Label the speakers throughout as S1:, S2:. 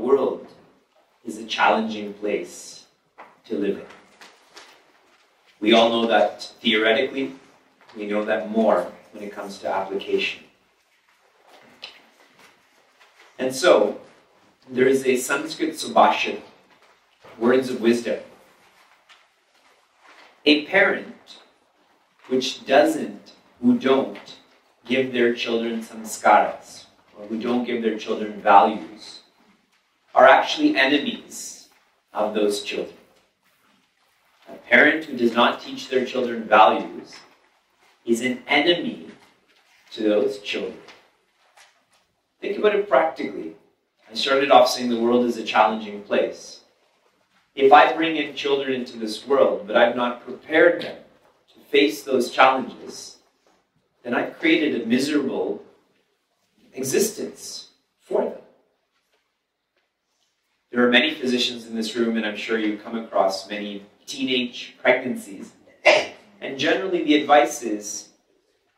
S1: world is a challenging place to live in. We all know that theoretically, we know that more when it comes to application. And so, there is a Sanskrit subhashit, words of wisdom. A parent who don't give their children saṁkāras, or who don't give their children values, are actually enemies of those children. A parent who does not teach their children values is an enemy to those children. Think about it practically. I started off saying the world is a challenging place. If I bring in children into this world, but I've not prepared them to face those challenges, then I've created a miserable existence for them. There are many physicians in this room, and I'm sure you come across many teenage pregnancies. And generally the advice is,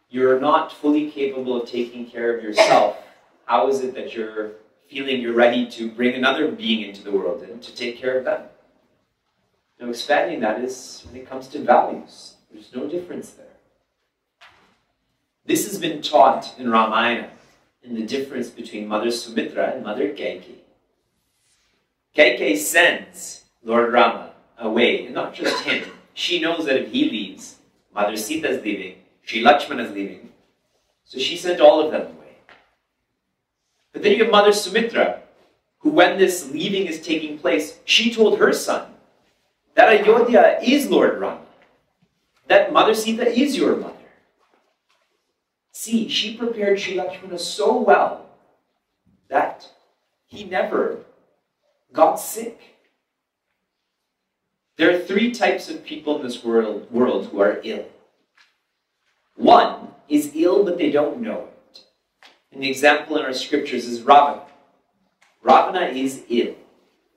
S1: you're not fully capable of taking care of yourself. How is it that you're feeling you're ready to bring another being into the world and to take care of them? Now, expanding that is when it comes to values. There's no difference there. This has been taught in Ramayana, in the difference between Mother Sumitra and Mother Kaikeyi. Kaikeyi sends Lord Rama away, and not just him. She knows that if he leaves, Mother Sita is leaving, Sri Lakshmana is leaving, so she sent all of them away. But then you have Mother Sumitra, who when this leaving is taking place, she told her son that Ayodhya is Lord Rama, that Mother Sita is your mother. See, she prepared Sri Lakshmana so well that he never got sick. There are three types of people in this world who are ill. One is ill, but they don't know it. And the example in our scriptures is Ravana. Ravana is ill,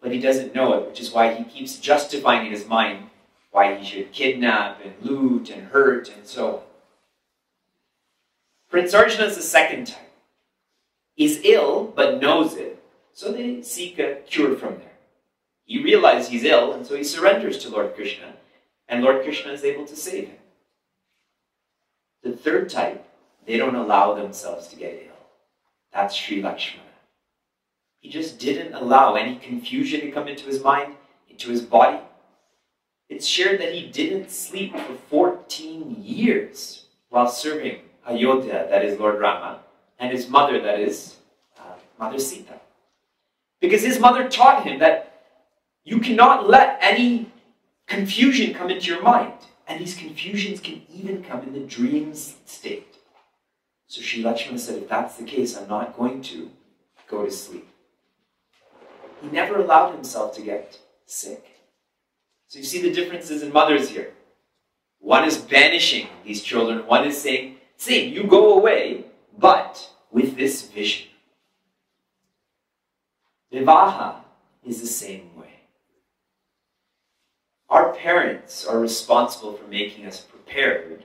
S1: but he doesn't know it, which is why he keeps justifying in his mind why he should kidnap and loot and hurt and so on. Prince Arjuna is the second type. He's ill, but knows it, so they seek a cure from there. He realizes he's ill, and so he surrenders to Lord Krishna, and Lord Krishna is able to save him. The third type, they don't allow themselves to get ill. That's Sri Lakshmana. He just didn't allow any confusion to come into his mind, into his body. It's shared that he didn't sleep for 14 years while serving Ayodhya, that is Lord Rama, and his mother, that is Mother Sita. Because his mother taught him that you cannot let any confusion come into your mind. And these confusions can even come in the dreams state. So Sri Lakshmana said, if that's the case, I'm not going to go to sleep. He never allowed himself to get sick. So you see the differences in mothers here. One is banishing these children. One is saying, you go away, but with this vision. Vivaha is the same way. Our parents are responsible for making us prepared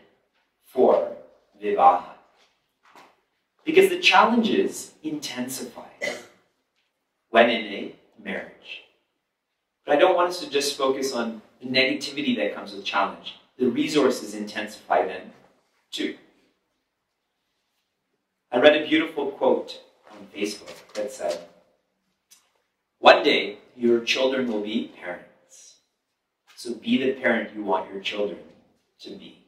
S1: for Vivaha. Because the challenges intensify when in a marriage. But I don't want us to just focus on the negativity that comes with challenge. The resources intensify then too. I read a beautiful quote on Facebook that said, one day your children will be parents. So be the parent you want your children to be.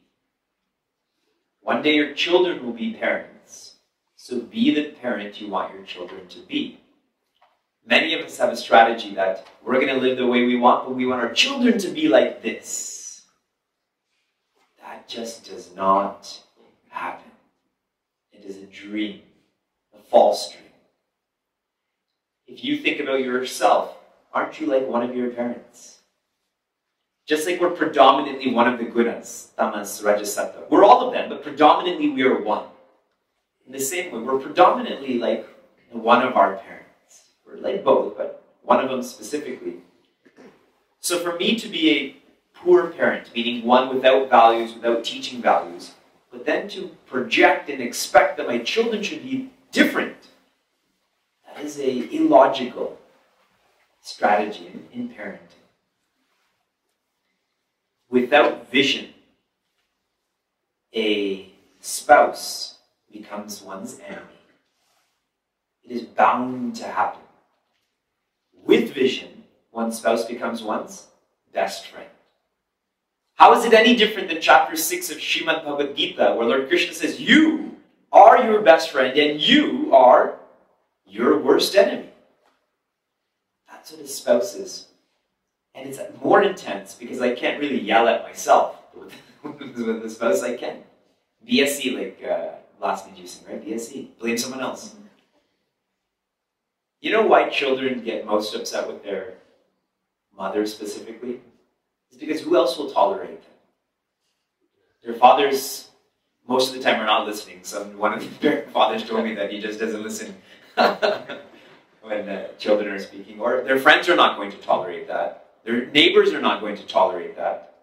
S1: One day your children will be parents. So be the parent you want your children to be. Many of us have a strategy that we're going to live the way we want, but we want our children to be like this. That just does not happen. It is a dream, a false dream. If you think about yourself, aren't you like one of your parents? Just like we're predominantly one of the gunas, tamas, rajas, sattva. We're all of them, but predominantly we are one. In the same way, we're predominantly like one of our parents. We're like both, but one of them specifically. So for me to be a poor parent, meaning one without values, without teaching values, but then to project and expect that my children should be different, that is a illogical strategy in parenting. Without vision, a spouse becomes one's enemy. It is bound to happen. With vision, one spouse becomes one's best friend. How is it any different than chapter 6 of Srimad Bhagavad Gita, where Lord Krishna says, you are your best friend and you are your worst enemy? That's what a spouse is. And it's more intense because I can't really yell at myself. With the spouse, I can. BSE, like last inducing, right? BSE. Blame someone else. You know why children get most upset with their mother specifically? It's because who else will tolerate them? Their fathers, most of the time, are not listening. One of their fathers told me that he just doesn't listen when children are speaking. Or their friends are not going to tolerate that. Their neighbors are not going to tolerate that.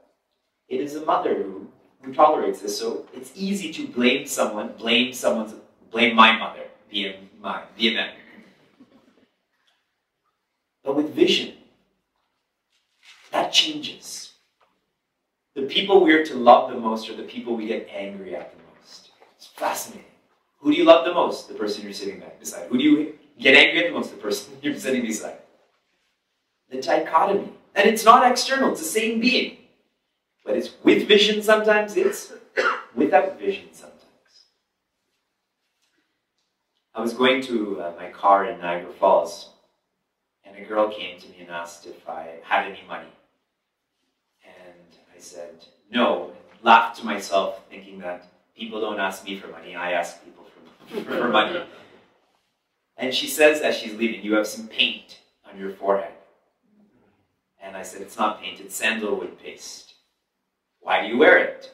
S1: It is a mother who tolerates this. So it's easy to blame someone, blame my mother, BMM. But with vision, that changes. The people we are to love the most are the people we get angry at the most. It's fascinating. Who do you love the most? The person you're sitting beside. Who do you get angry at the most? The person you're sitting beside. The dichotomy. And it's not external, it's the same being. But it's with vision sometimes, it's without vision sometimes. I was going to my car in Niagara Falls, and a girl came to me and asked if I had any money. And I said no, and laughed to myself, thinking that people don't ask me for money, I ask people for money. And she says as she's leaving, you have some paint on your forehead. And I said, it's not paint, it's sandalwood paste. Why do you wear it?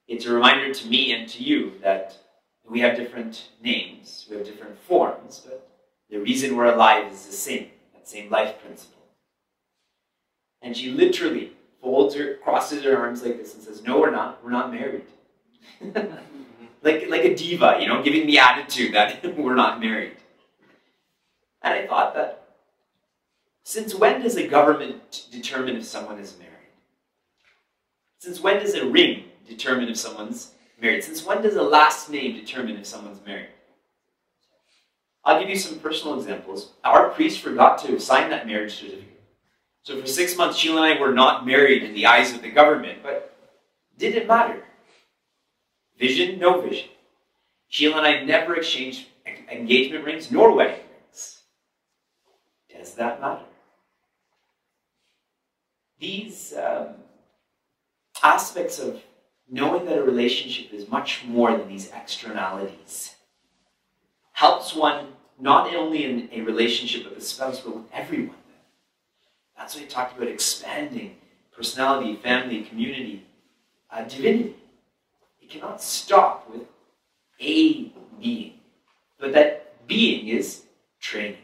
S1: It's a reminder to me and to you that we have different names, we have different forms, but the reason we're alive is the same, that same life principle. And she literally crosses her arms like this and says, no, we're not married. like a diva, you know, giving me attitude that we're not married. And I thought that, since when does a government determine if someone is married? Since when does a ring determine if someone's married? Since when does a last name determine if someone's married? I'll give you some personal examples. Our priest forgot to sign that marriage certificate. So for 6 months, Sheila and I were not married in the eyes of the government, but did it matter? Vision, no vision. Sheila and I never exchanged engagement rings nor wedding rings. Does that matter? These aspects of knowing that a relationship is much more than these externalities helps one not only in a relationship with a spouse, but with everyone. That's why he talked about expanding personality, family, community, divinity. It cannot stop with a being, but that being is training.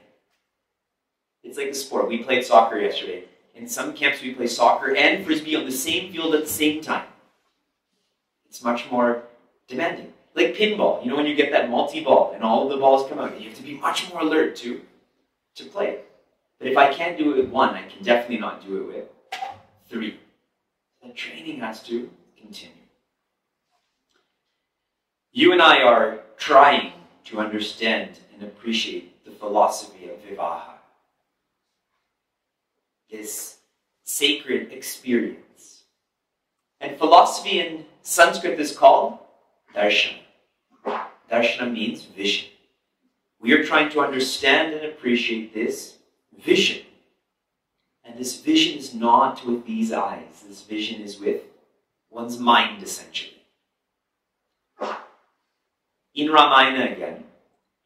S1: It's like a sport. We played soccer yesterday. In some camps, we play soccer and frisbee on the same field at the same time. It's much more demanding. Like pinball, you know, when you get that multi-ball and all of the balls come out, you have to be much more alert to play it. But if I can't do it with one, I can definitely not do it with three. The training has to continue. You and I are trying to understand and appreciate the philosophy of Vivaha. This sacred experience. And philosophy in Sanskrit is called darshana. Darshana means vision. We are trying to understand and appreciate this vision. And this vision is not with these eyes. This vision is with one's mind, essentially. In Ramayana again,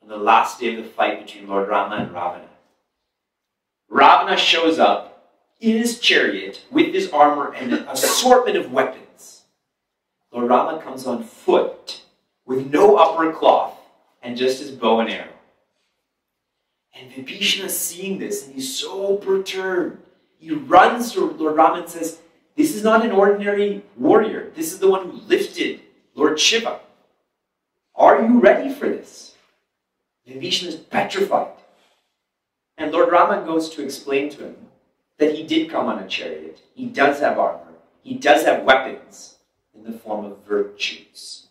S1: on the last day of the fight between Lord Rama and Ravana, Ravana shows up in his chariot with his armor and an assortment of weapons. Lord Rama comes on foot with no upper cloth and just his bow and arrow. And Vibhishana is seeing this and he's so perturbed. He runs to Lord Rama and says, this is not an ordinary warrior. This is the one who lifted Lord Shiva. Are you ready for this? Vibhishana is petrified. And Lord Lord Rama goes to explain to him that he did come on a chariot. He does have armor. He does have weapons in the form of virtues.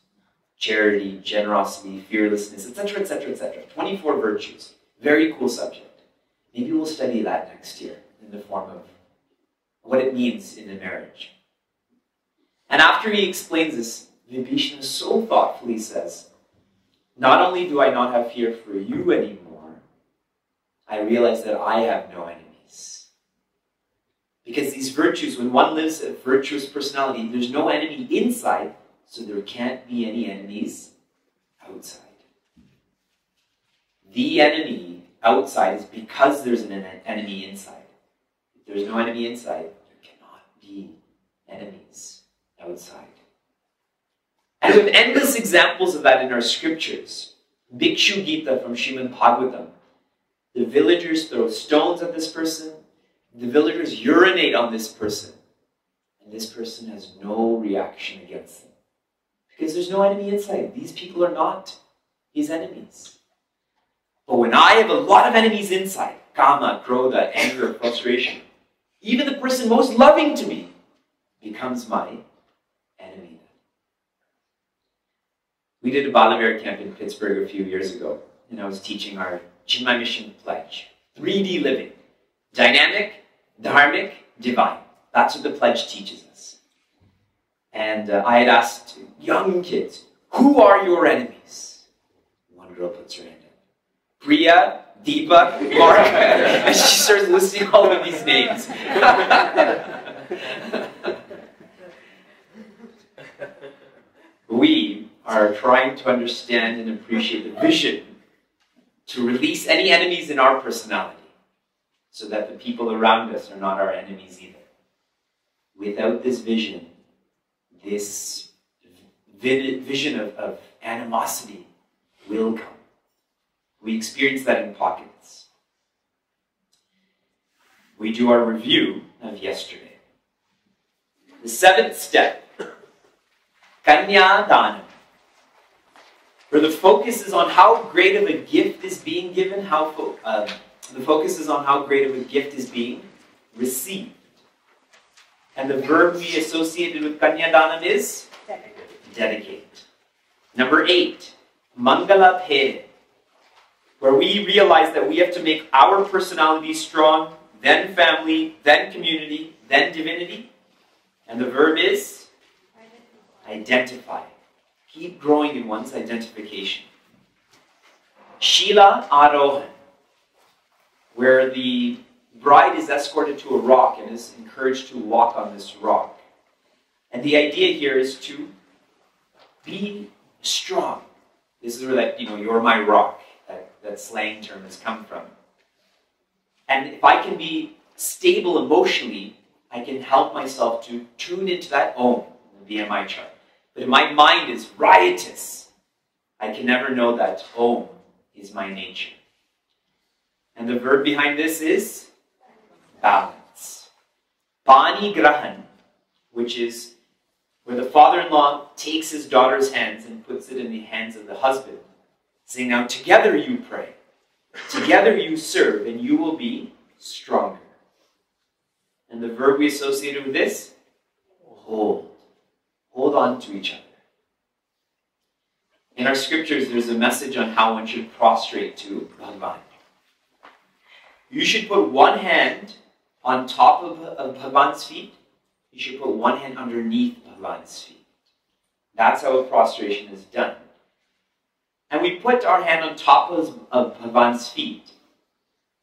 S1: Charity, generosity, fearlessness, etc., etc., etc. 24 virtues. Very cool subject. Maybe we'll study that next year in the form of what it means in a marriage. And after he explains this, Vibhishana so thoughtfully says, not only do I not have fear for you anymore, I realize that I have no enemies. Because these virtues, when one lives a virtuous personality, there's no enemy inside, so there can't be any enemies outside. The enemy outside is because there's an enemy inside. If there's no enemy inside, there cannot be enemies outside. And we have endless examples of that in our scriptures. Bhikshu Gita from Srimad Bhagavatam. The villagers throw stones at this person. The villagers urinate on this person. And this person has no reaction against them. Because there's no enemy inside. These people are not his enemies. But when I have a lot of enemies inside, kama, krodha, anger, frustration, even the person most loving to me becomes my enemy. We did a Balamir camp in Pittsburgh a few years ago, and I was teaching our Chinmaya mission pledge. 3D living. Dynamic, dharmic, divine. That's what the pledge teaches us. And I had asked young kids, who are your enemies? One girl puts her hand up. Priya, Deepak, Mark. And she starts listing all of these names. We are trying to understand and appreciate the vision to release any enemies in our personality so that the people around us are not our enemies either. Without this vision, this vision of animosity will come. We experience that in pockets. We do our review of yesterday. The 7th step, Kanya Dana, where the focus is on how great of a gift is being given, the focus is on how great of a gift is being received. And the verb we associated with Kanya Danam is? Dedicate. Number 8, Mangala Bhed, where we realize that we have to make our personality strong, then family, then community, then divinity. And the verb is? Identify. Keep growing in one's identification. Shila Arohan, where the bride is escorted to a rock and is encouraged to walk on this rock. And the idea here is to be strong. This is where that, you're my rock, that slang term has come from. And if I can be stable emotionally, I can help myself to tune into that Om, the BMI chart. But if my mind is riotous, I can never know that Om is my nature. And the verb behind this is balance. Pani Grahan, which is where the father-in-law takes his daughter's hands and puts it in the hands of the husband, saying, now together you pray, together you serve, and you will be stronger. And the verb we associated with this? Hold. Hold on to each other. In our scriptures, there's a message on how one should prostrate to Bhagavan. You should put one hand on top of Bhagavan's feet. You should put one hand underneath Bhagavan's feet. That's how a prostration is done. And we put our hand on top of Bhagavan's feet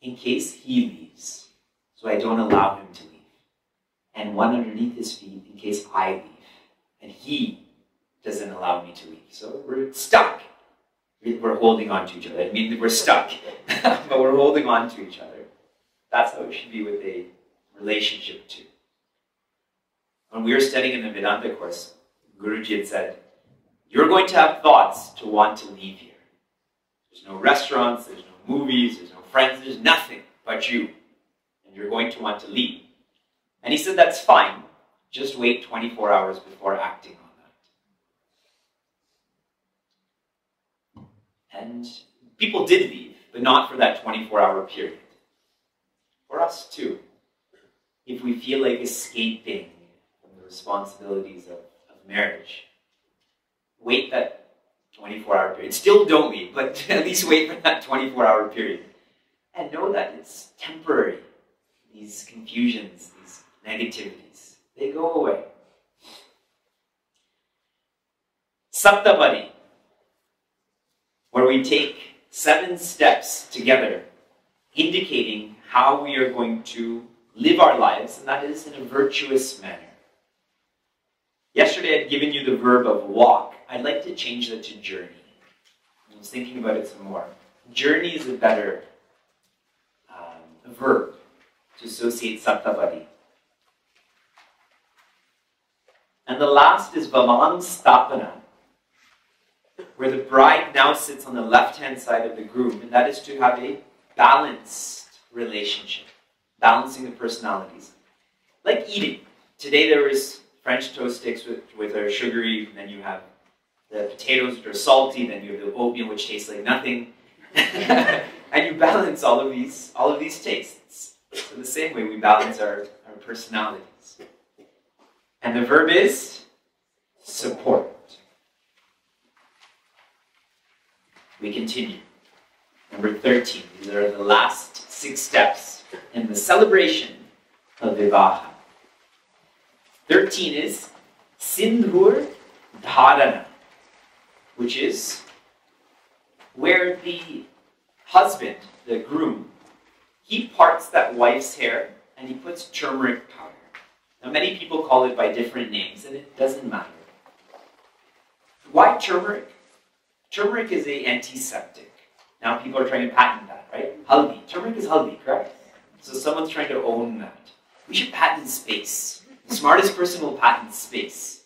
S1: in case he leaves. So I don't allow him to leave. And one underneath his feet in case I leave. And he doesn't allow me to leave. So we're stuck. We're holding on to each other. I mean, we're stuck. But we're holding on to each other. That's how it should be with a relationship too. When we were studying in the Vedāntik course, Guruji had said, you're going to have thoughts to want to leave here. There's no restaurants, there's no movies, there's no friends, there's nothing but you. And you're going to want to leave. And he said, that's fine. Just wait 24 hours before acting on that. And people did leave, but not for that 24-hour period. for us too. If we feel like escaping from the responsibilities of marriage, wait that 24-hour period. Still don't leave, but at least wait for that 24-hour period. And know that it's temporary. These confusions, these negativities, they go away. Saptabadi, where we take 7 steps together, indicating how we are going to live our lives, and that is in a virtuous manner. Yesterday I'd given you the verb of walk. I'd like to change that to journey. I was thinking about it some more. Journey is a better verb to associate Saptabadi. And the last is Vaman Stapana, where the bride now sits on the left-hand side of the groom, and that is to have a balanced relationship, balancing the personalities. Like eating. Today there is French toast sticks with a sugary, and then you have the potatoes which are salty, then you have the oatmeal which tastes like nothing. And you balance all of these tastes. So the same way we balance our personalities. And the verb is support. We continue. Number 13. These are the last 6 steps in the celebration of Vivaha. 13 is Sindhur Dharana, which is where the husband, the groom, he parts that wife's hair and he puts turmeric powder. Now many people call it by different names and it doesn't matter. Why turmeric? Turmeric is an antiseptic. Now people are trying to patent that, right? Haldi. Turmeric is haldi, correct? So someone's trying to own that. We should patent space. The smartest person will patent space.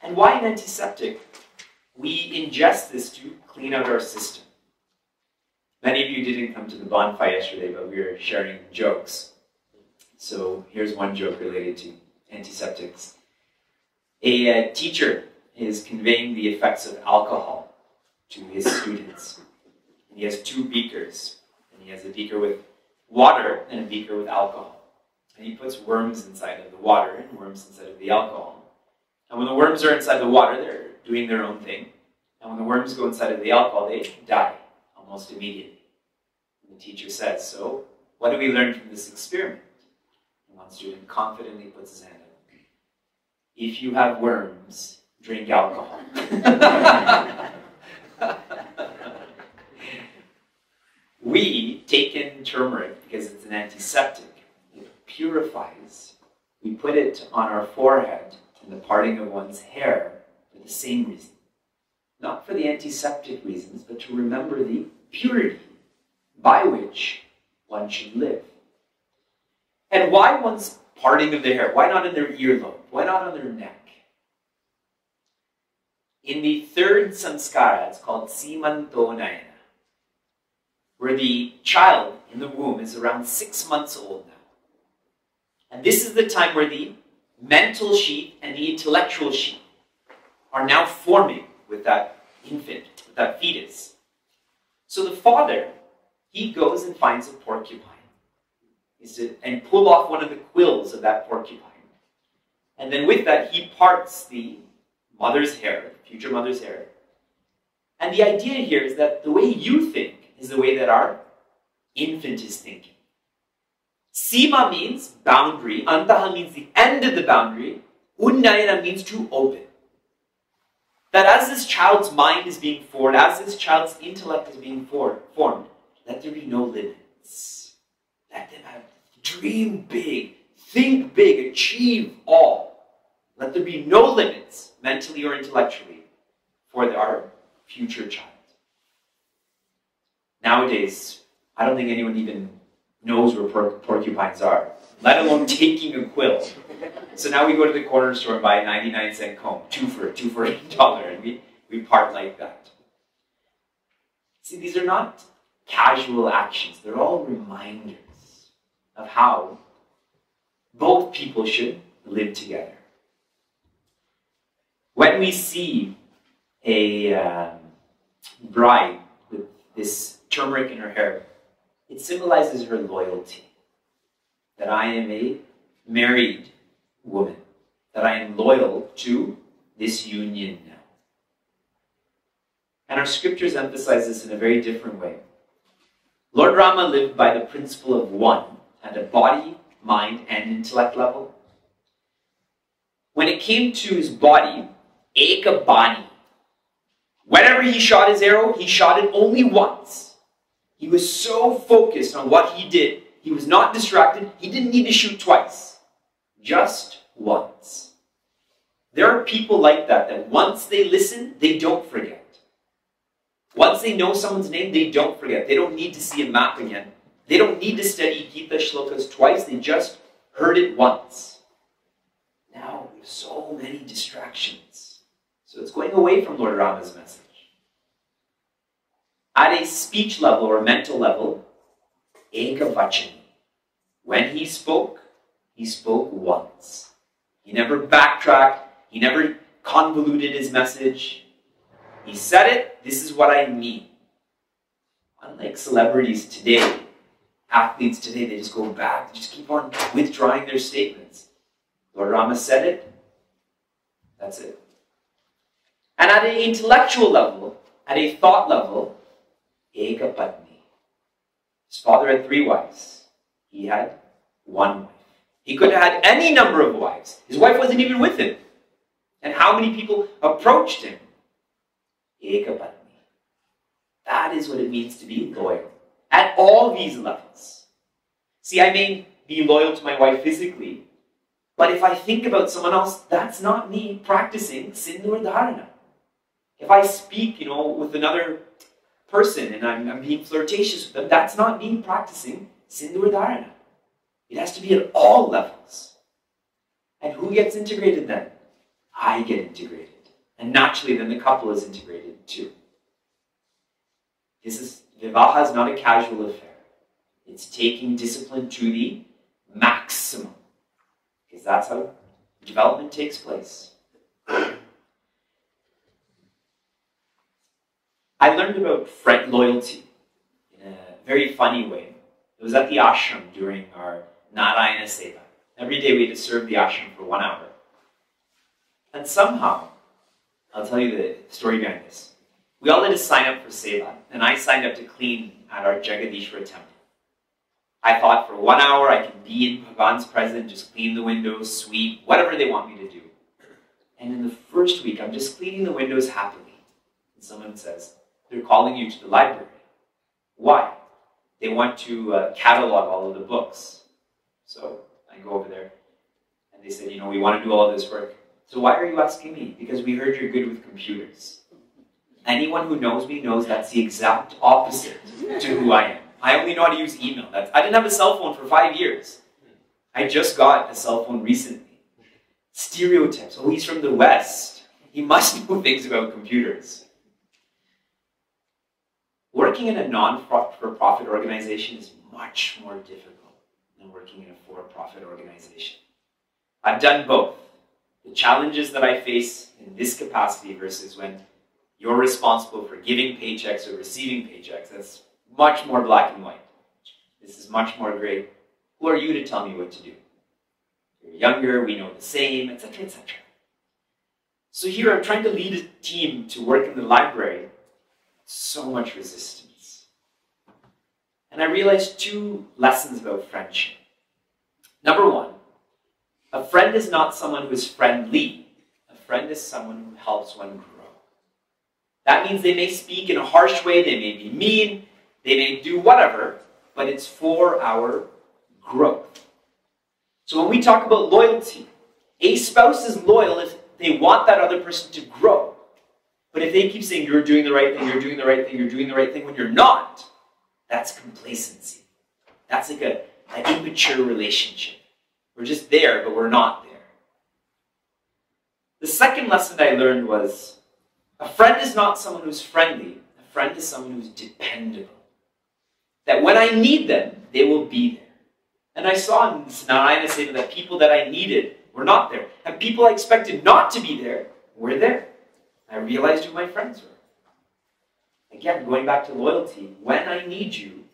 S1: And why an antiseptic? We ingest this to clean out our system. Many of you didn't come to the bonfire yesterday, but we were sharing jokes. So here's one joke related to antiseptics. A teacher is conveying the effects of alcohol to his students. And he has 2 beakers. And he has a beaker with water and a beaker with alcohol. And he puts worms inside of the water and worms inside of the alcohol. And when the worms are inside the water, they're doing their own thing. And when the worms go inside of the alcohol, they die almost immediately. And the teacher says, so what do we learn from this experiment? And one student confidently puts his hand up. If you have worms, drink alcohol. We take in turmeric because it's an antiseptic. It purifies. We put it on our forehead in the parting of one's hair for the same reason. Not for the antiseptic reasons, but to remember the purity by which one should live. And why one's parting of the hair? Why not in their earlobe? Why not on their neck? In the 3rd saṁkāra, it's called Simantonayana, where the child in the womb is around 6 months old now. And this is the time where the mental sheath and the intellectual sheath are now forming with that infant, with that fetus. So the father, he goes and finds a porcupine and pull off one of the quills of that porcupine. And then with that, he parts the mother's hair, future mother's hair. And the idea here is that the way you think is the way that our infant is thinking. Sima means boundary, antaha means the end of the boundary, unnayana means to open. That as this child's mind is being formed, as this child's intellect is being formed, let there be no limits. Let them have, dream big, think big, achieve all. Let there be no limits, mentally or intellectually, for our future child. Nowadays, I don't think anyone even knows where porcupines are, let alone taking a quill. So now we go to the corner store and buy a 99-cent comb, two for $1, and we part like that. See, these are not casual actions. They're all reminders of how both people should live together. When we see a bride with this turmeric in her hair, it symbolizes her loyalty. That I am a married woman. That I am loyal to this union now. And our scriptures emphasize this in a very different way. Lord Rama lived by the principle of one at a body, mind, and intellect level. When it came to his body, Eka Bani. Whenever he shot his arrow, he shot it only once. He was so focused on what he did, he was not distracted, he didn't need to shoot twice. Just once. There are people like that, that once they listen, they don't forget. Once they know someone's name, they don't forget. They don't need to see a map again. They don't need to study Gita shlokas twice, they just heard it once. Now, we have so many distractions. So it's going away from Lord Rama's message. At a speech level or mental level, Eka Vachani. When he spoke once. He never backtracked. He never convoluted his message. He said it, this is what I mean. Unlike celebrities today, athletes today, they just go back, they just keep on withdrawing their statements. Lord Rama said it, that's it. And at an intellectual level, at a thought level, Eka Patni. His father had 3 wives. He had 1 wife. He could have had any number of wives. His wife wasn't even with him. And how many people approached him? Eka Patni. That is what it means to be loyal. At all these levels. See, I may be loyal to my wife physically, but if I think about someone else, that's not me practicing Sindhur Dharana. If I speak, with another person and I'm being flirtatious with them, that's not me practicing Sindhur Dharana. It has to be at all levels. And who gets integrated then? I get integrated. And naturally, then the couple is integrated too. Vivaha is not a casual affair. It's taking discipline to the maximum. Because that's how development takes place. I learned about friend loyalty in a very funny way. It was at the ashram during our Narayana Seva. Every day we had to serve the ashram for 1 hour. And somehow, I'll tell you the story behind this. We all had to sign up for Seva, and I signed up to clean at our Jagadishwara temple. I thought for 1 hour I can be in Bhagavan's presence, just clean the windows, sweep, whatever they want me to do. And in the first week, I'm just cleaning the windows happily. And someone says, they're calling you to the library. Why? They want to catalog all of the books. So I go over there, and they said, we want to do all of this work. So why are you asking me? Because we heard you're good with computers. Anyone who knows me knows that's the exact opposite to who I am. I only know how to use email. I didn't have a cell phone for 5 years. I just got a cell phone recently. Stereotypes. Oh, he's from the West. He must know things about computers. Working in a non-for-profit organization is much more difficult than working in a for-profit organization. I've done both. The challenges that I face in this capacity versus when you're responsible for giving paychecks or receiving paychecks, that's much more black and white. This is much more gray. Who are you to tell me what to do? You're younger, we know the same, etc., etc. So here I'm trying to lead a team to work in the library. So much resistance. And I realized 2 lessons about friendship. Number 1, a friend is not someone who is friendly. A friend is someone who helps one grow. That means they may speak in a harsh way, they may be mean, they may do whatever, but it's for our growth. So when we talk about loyalty, a spouse is loyal if they want that other person to grow. But if they keep saying, you're doing the right thing, you're doing the right thing, you're doing the right thing, when you're not, that's complacency. That's like an immature relationship. We're just there, but we're not there. The second lesson I learned was, a friend is not someone who's friendly. A friend is someone who's dependable. That when I need them, they will be there. And I saw in this Narayana Seva that people that I needed were not there. And people I expected not to be there were there. I realized who my friends were. Again, going back to loyalty, when I need you,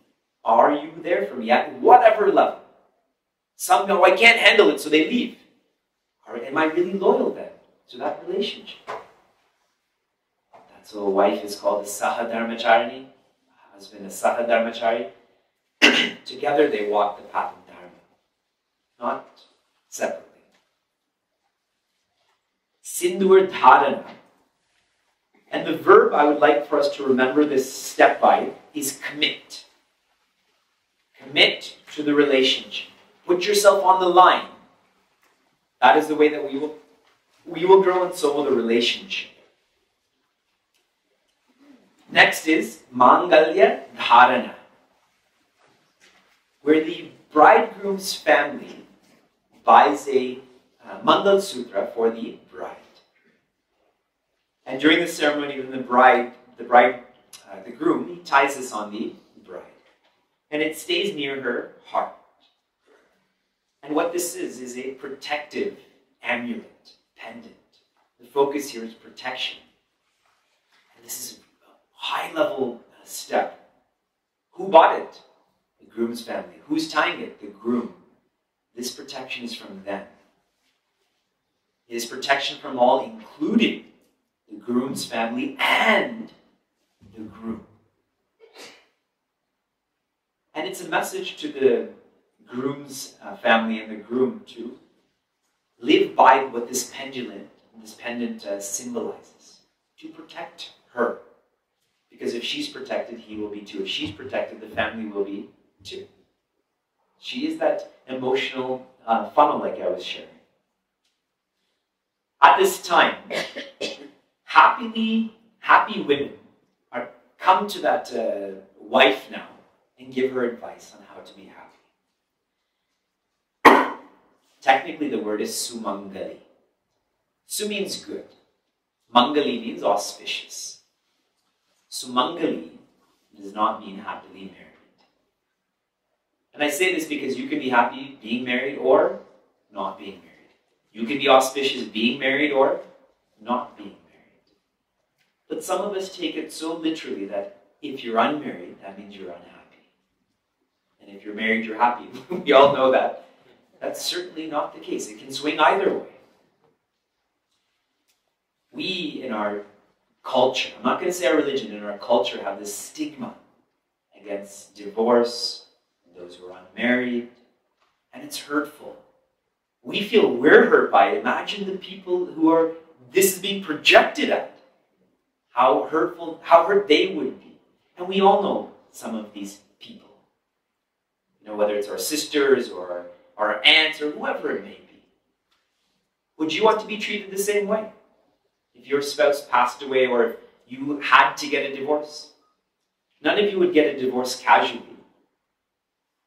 S1: Are you there for me at whatever level? Some go, I can't handle it, so they leave. Or am I really loyal then to that relationship? That's what a wife is called a Sahadharmacharini, a husband a Sahadharmachari. Together they walk the path of Dharma, not separately. Sindur Dharana. And the verb I would like for us to remember this step by is commit. Commit to the relationship. Put yourself on the line. That is the way that we will grow, and so will the relationship. Next is Mangalya Dharana, where the bridegroom's family buys a Mangal Sutra for the bride. And during the ceremony, when the groom, he ties this on the bride. And it stays near her heart. And what this is a protective amulet, pendant. The focus here is protection. And this is a high-level step. Who bought it? The groom's family. Who's tying it? The groom. This protection is from them. It is protection from all, including the groom's family and the groom. And it's a message to the groom's family and the groom to live by what this pendant symbolizes. To protect her. Because if she's protected, he will be too. If she's protected, the family will be too. She is that emotional funnel like I was sharing. At this time, happy women come to that wife now and give her advice on how to be happy. Technically, the word is sumangali. Su means good. Mangali means auspicious. Sumangali does not mean happily married. And I say this because you can be happy being married or not being married. You can be auspicious being married or not being married. But some of us take it so literally that if you're unmarried, that means you're unhappy. And if you're married, you're happy. We all know that. That's certainly not the case. It can swing either way. We, in our culture, I'm not going to say our religion, in our culture, have this stigma against divorce, and those who are unmarried, and it's hurtful. We feel we're hurt by it. Imagine the people who this is being projected at. How hurt they would be. And we all know some of these people. You know, whether it's our sisters or our aunts or whoever it may be. Would you want to be treated the same way? If your spouse passed away or if you had to get a divorce? None of you would get a divorce casually.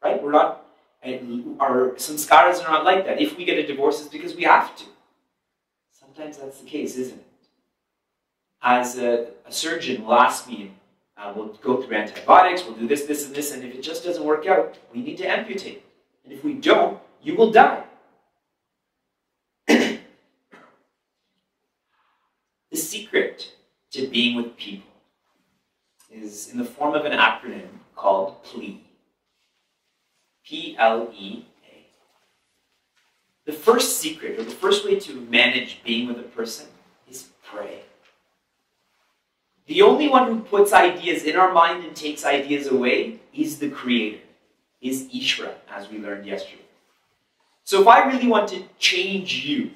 S1: Right? Our saṁkāras are not like that. If we get a divorce, it's because we have to. Sometimes that's the case, isn't it? As a surgeon will ask me, we'll go through antibiotics, we'll do this, this, and this, and if it just doesn't work out, we need to amputate. And if we don't, you will die. The secret to being with people is in the form of an acronym called PLEA. P-L-E-A. The first secret, or the first way to manage being with a person, is pray. The only one who puts ideas in our mind and takes ideas away is the Creator, is Ishvara, as we learned yesterday. So if I really want to change you,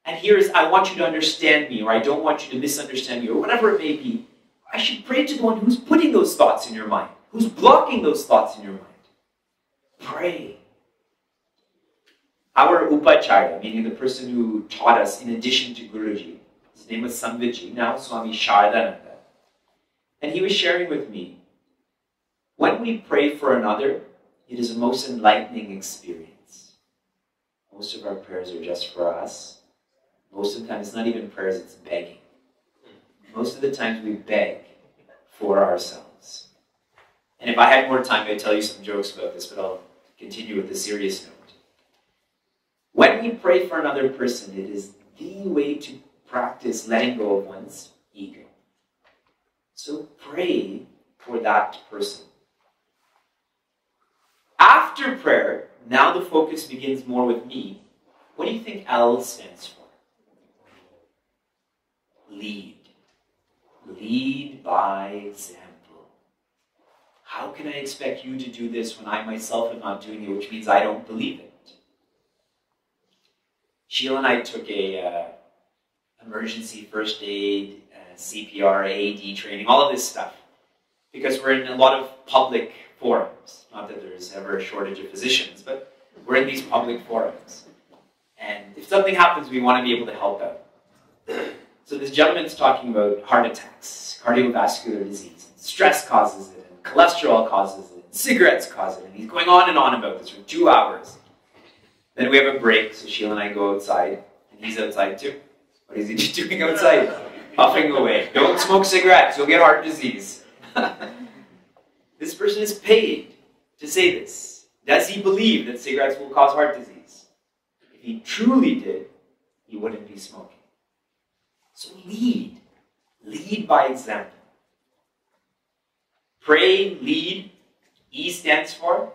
S1: and here is, I want you to understand me, or I don't want you to misunderstand me, or whatever it may be, I should pray to the one who's putting those thoughts in your mind, who's blocking those thoughts in your mind. Pray. Our Upacharya, meaning the person who taught us in addition to Guruji, his name was Samviji, now Swami Shardananda. And he was sharing with me, when we pray for another, it is a most enlightening experience. Most of our prayers are just for us. Most of the time, it's not even prayers, it's begging. Most of the times we beg for ourselves. And if I had more time, I'd tell you some jokes about this, but I'll continue with the serious note. When we pray for another person, it is the way to practice letting go of one's ego. So pray for that person. after prayer, now the focus begins more with me. What do you think L stands for? Lead. Lead by example. How can I expect you to do this when I myself am not doing it, which means I don't believe it? Sheila and I took a emergency first aid, CPR, AED training, all of this stuff, because we're in a lot of public forums. Not that there's ever a shortage of physicians, but we're in these public forums. And if something happens, we want to be able to help out. So this gentleman's talking about heart attacks, cardiovascular disease, and stress causes it, and cholesterol causes it, and cigarettes cause it, and he's going on and on about this for 2 hours. Then we have a break, so Sheila and I go outside, and he's outside too. What is he doing outside? Puffing away. Don't smoke cigarettes, you'll get heart disease. This person is paid to say this. Does he believe that cigarettes will cause heart disease? If he truly did, he wouldn't be smoking. So lead. Lead by example. Pray, lead. E stands for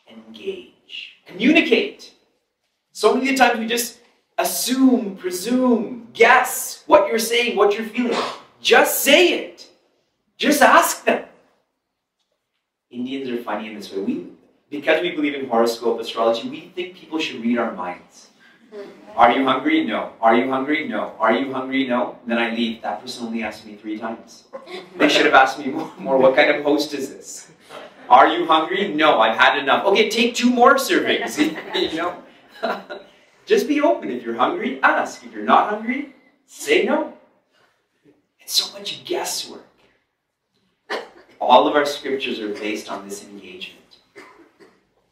S1: engage. Communicate. So many times we just assume, presume, guess what you're saying, what you're feeling. Just say it. Just ask them. Indians are funny in this way. Because we believe in horoscope astrology, we think people should read our minds. Are you hungry? No. Are you hungry? No. Are you hungry? No. And then I leave. That person only asked me 3 times. They should have asked me more. What kind of host is this? Are you hungry? No, I've had enough. Okay, take 2 more servings. You know? Just be open. If you're hungry, ask. If you're not hungry, say no. It's so much guesswork. All of our scriptures are based on this engagement.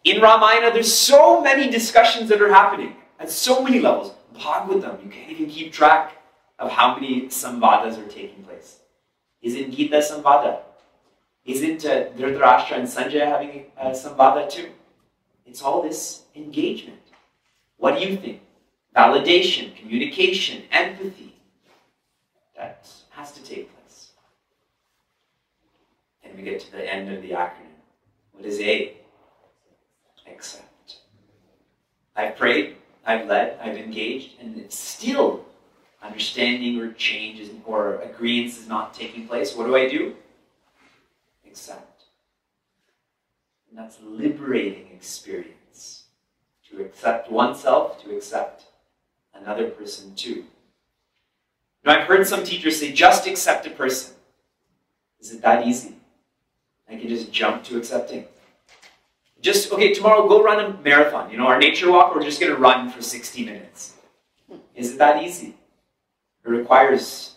S1: In Ramayana, there's so many discussions that are happening at so many levels. Bhagavatam, you can't even keep track of how many samvadas are taking place. Isn't Gita samvada? Isn't Dhritarashtra and Sanjaya having a samvada too? It's all this engagement. What do you think? Validation, communication, empathy. That has to take place. And we get to the end of the acronym. What is A? Accept. I've prayed, I've led, I've engaged, and it's still understanding or change or agreement is not taking place. What do? Accept. And that's liberating experience. To accept oneself, to accept another person too. Now I've heard some teachers say, just accept a person. Is it that easy? I can just jump to accepting. Just, okay, tomorrow go run a marathon. You know, our nature walk, we're just going to run for 60 minutes. Is it that easy? It requires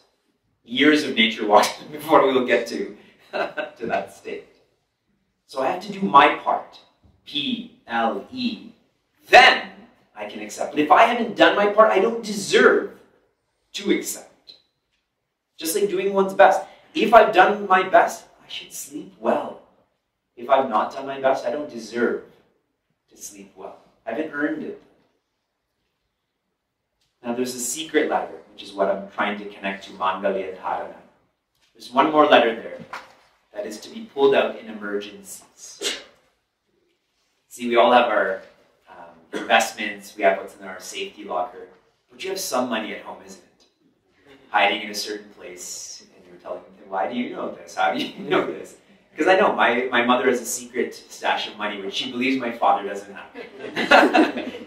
S1: years of nature walks before we will get to that state. So I have to do my part. P-L-E. Then I can accept. But if I haven't done my part, I don't deserve to accept. Just like doing one's best. If I've done my best, I should sleep well. If I've not done my best, I don't deserve to sleep well. I haven't earned it. Now there's a secret letter, which is what I'm trying to connect to Mangalya Dharana. There's one more letter there that is to be pulled out in emergencies. See, we all have our investments, we have what's in our safety locker, but you have some money at home, isn't it? Hiding in a certain place, and you're telling them, why do you know this? How do you know this? Because I know my mother has a secret stash of money, which she believes my father doesn't have.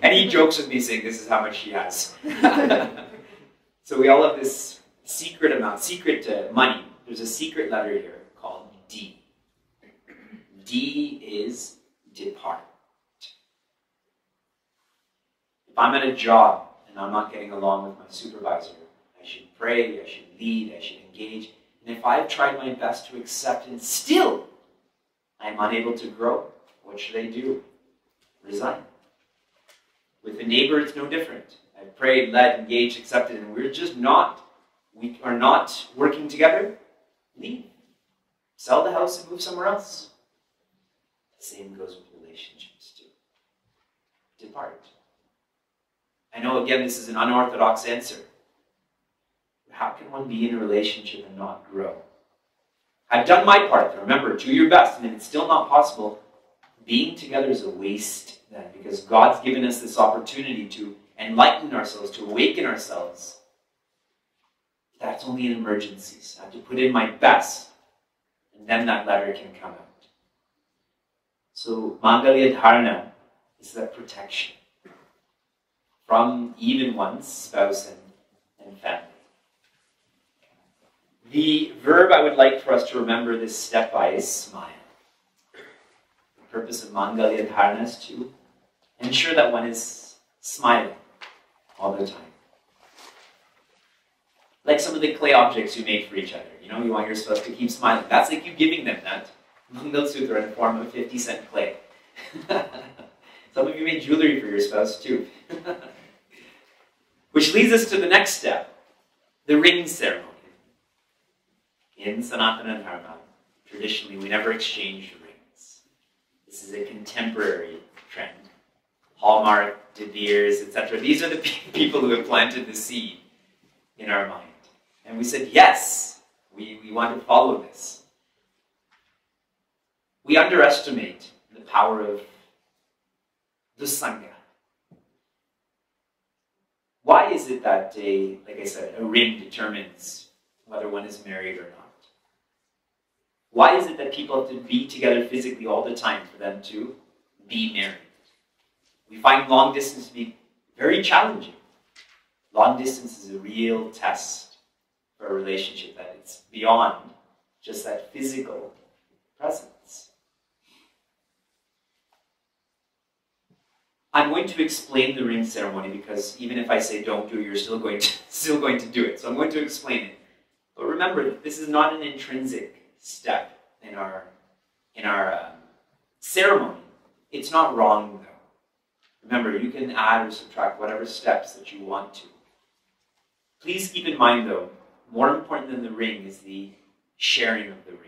S1: And he jokes with me saying, this is how much she has. So we all have this secret amount, secret money. There's a secret letter here called D. D is depart. If I'm at a job and I'm not getting along with my supervisor, I should pray, I should lead, I should engage. And if I've tried my best to accept and still I'm unable to grow, what should I do? Resign. With a neighbor, it's no different. I've prayed, led, engaged, accepted, and we are not working together. Leave. Sell the house and move somewhere else. The same goes with relationships too. Depart. I know, again, this is an unorthodox answer. How can one be in a relationship and not grow? I've done my part. Remember, do your best. And if it's still not possible, being together is a waste then, because God's given us this opportunity to enlighten ourselves, to awaken ourselves. That's only in emergencies. I have to put in my best, and then that letter can come out. So Mangalya Dharana is that protection from even one's spouse and family. The verb I would like for us to remember this step by is smile. The purpose of Mangalya Dharana is to ensure that one is smiling all the time. Like some of the clay objects you make for each other. You know, you want your spouse to keep smiling. That's like you giving them that Mangal Sutra in the form of 50-cent clay. Some of you made jewelry for your spouse too. Which leads us to the next step, the ring ceremony. In Sanatana Dharma, traditionally we never exchange rings. This is a contemporary trend. Hallmark, De Beers, etc. These are the people who have planted the seed in our mind. And we said, yes, we want to follow this. We underestimate the power of the Sangha. Why is it that, like I said, a ring determines whether one is married or not? Why is it that people have to be together physically all the time for them to be married? We find long distance to be very challenging. Long distance is a real test for a relationship, that it's beyond just that physical presence. I'm going to explain the ring ceremony because even if I say don't do it, you're still going to do it. So I'm going to explain it. But remember, this is not an intrinsic step in our ceremony. It's not wrong though. Remember, you can add or subtract whatever steps that you want to. Please keep in mind though, more important than the ring is the sharing of the ring.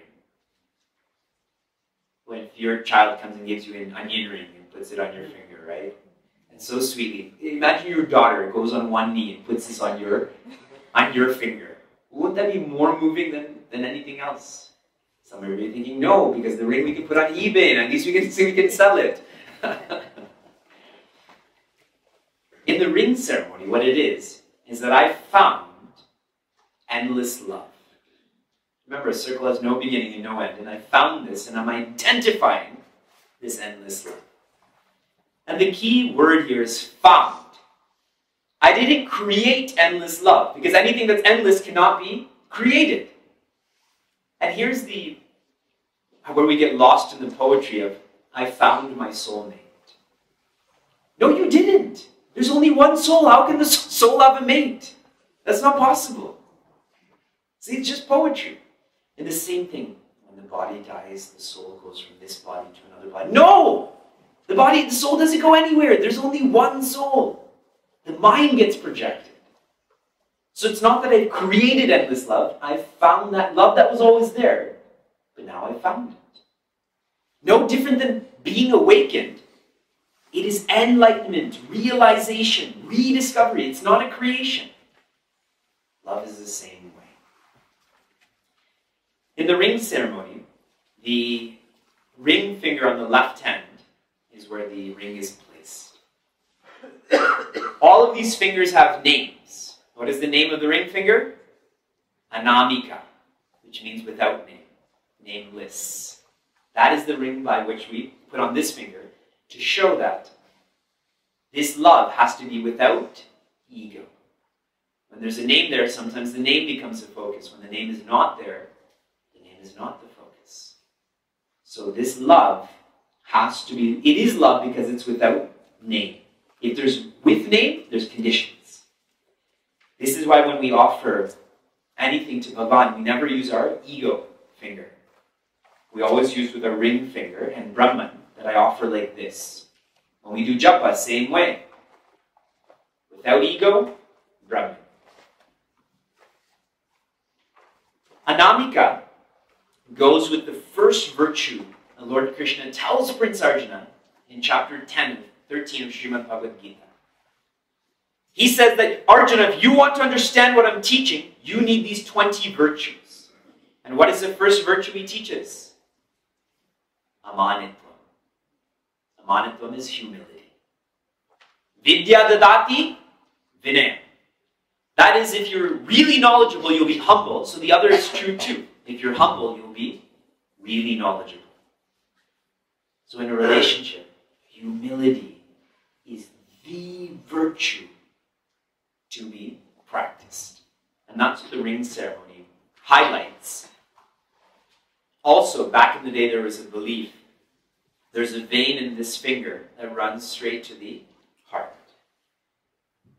S1: When your child comes and gives you an onion ring and puts it on your finger, right? And so sweetly. Imagine your daughter goes on one knee and puts this on your finger. Wouldn't that be more moving than anything else? Some of you are thinking, no, because the ring we can put on eBay and at least we can sell it. In the ring ceremony, what it is that I found endless love. Remember, a circle has no beginning and no end, and I found this, and I'm identifying this endless love. And the key word here is found. I didn't create endless love, because anything that's endless cannot be created. And here's where we get lost in the poetry of, I found my soulmate. No, you didn't. There's only one soul. How can the soul have a mate? That's not possible. See, it's just poetry. And the same thing, when the body dies, the soul goes from this body to another body. No! The soul doesn't go anywhere. There's only one soul. The mind gets projected. So it's not that I've created endless love. I've found that love that was always there. But now I've found it. No different than being awakened. It is enlightenment, realization, rediscovery. It's not a creation. Love is the same way. In the ring ceremony, the ring finger on the left hand is where the ring is placed. All of these fingers have names. What is the name of the ring finger? Anamika, which means without name, nameless. That is the ring by which we put on this finger to show that this love has to be without ego. When there's a name there, sometimes the name becomes the focus. When the name is not there, the name is not the focus. So this love has to be, it is love because it's without name. If there's with name, there's conditions. This is why when we offer anything to Bhagavan, we never use our ego finger. We always use with our ring finger and Brahman that I offer like this. When we do japa, same way. Without ego, Brahman. Anamika goes with the first virtue that Lord Krishna tells Prince Arjuna in chapter 13 of Srimad Bhagavad Gita. He says that, Arjuna, if you want to understand what I'm teaching, you need these 20 virtues. And what is the first virtue he teaches? Amanitva. Manatvam is humility. Vidya dadati vinaya. That is, if you're really knowledgeable, you'll be humble. So the other is true too. If you're humble, you'll be really knowledgeable. So in a relationship, humility is the virtue to be practiced. And that's what the ring ceremony highlights. Also, back in the day, there was a belief. There's a vein in this finger that runs straight to the heart.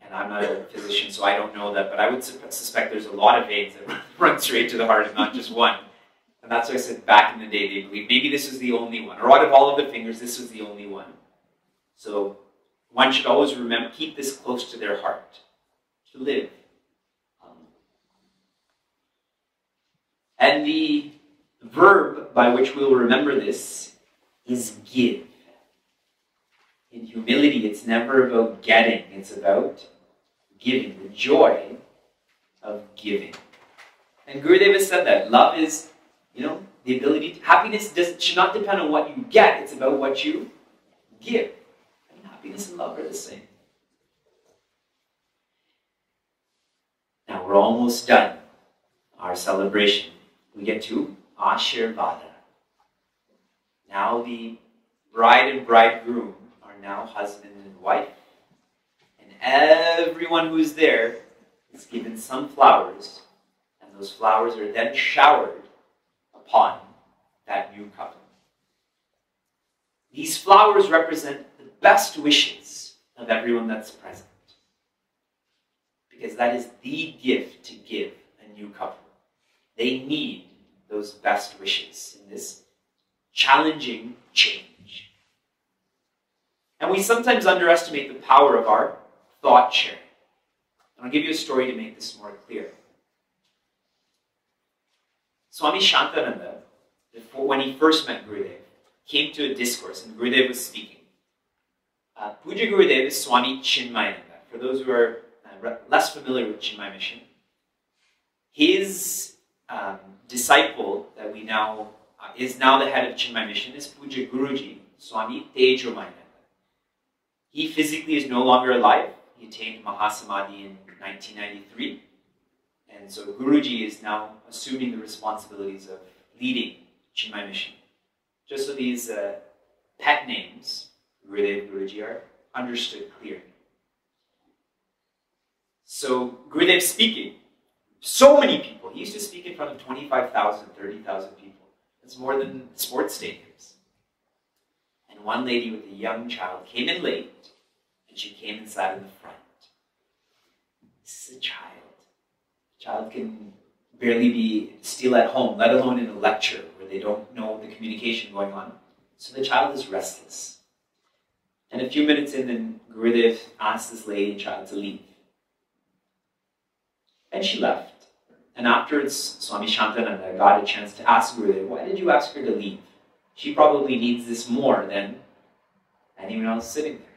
S1: And I'm not a physician, so I don't know that, but I would suspect there's a lot of veins that run straight to the heart and not just one. And that's why I said back in the day they believed maybe this was the only one. Or out of all of the fingers, this was the only one. So one should always remember, keep this close to their heart, to live. And the verb by which we'll remember this is give. In humility, it's never about getting, it's about giving, the joy of giving. And Gurudev has said that love is, the ability to, happiness should not depend on what you get, it's about what you give. And happiness and love are the same. Now we're almost done our celebration. We get to Ashirvada. Now the bride and bridegroom are now husband and wife. And everyone who's there is given some flowers, and those flowers are then showered upon that new couple. These flowers represent the best wishes of everyone that's present. Because that is the gift to give a new couple. They need those best wishes in this challenging change. And we sometimes underestimate the power of our thought sharing. And I'll give you a story to make this more clear. Swami Shantananda, when he first met Gurudev, came to a discourse and Gurudev was speaking. Puja Gurudev is Swami Chinmaya. For those who are less familiar with Chinmaya mission, his disciple that we now is now the head of Chinmaya mission is Puja Guruji, Swami Tejomayana. He physically is no longer alive. He attained Mahasamadhi in 1993. And so Guruji is now assuming the responsibilities of leading Chinmaya mission. Just so these pet names, Gurudev, Guruji, are understood clearly. So Gurudev speaking, so many people. He used to speak in front of 25,000, 30,000 people. That's more than sports stadiums. And one lady with a young child came in late, and she came and sat in the front. This is a child. A child can barely be still at home, let alone in a lecture where they don't know the communication going on. So the child is restless. And a few minutes in, then Gurudev asked this lady and child to leave. And she left. And afterwards, Swami Shantananda got a chance to ask Gurudev, why did you ask her to leave? She probably needs this more than anyone else sitting there.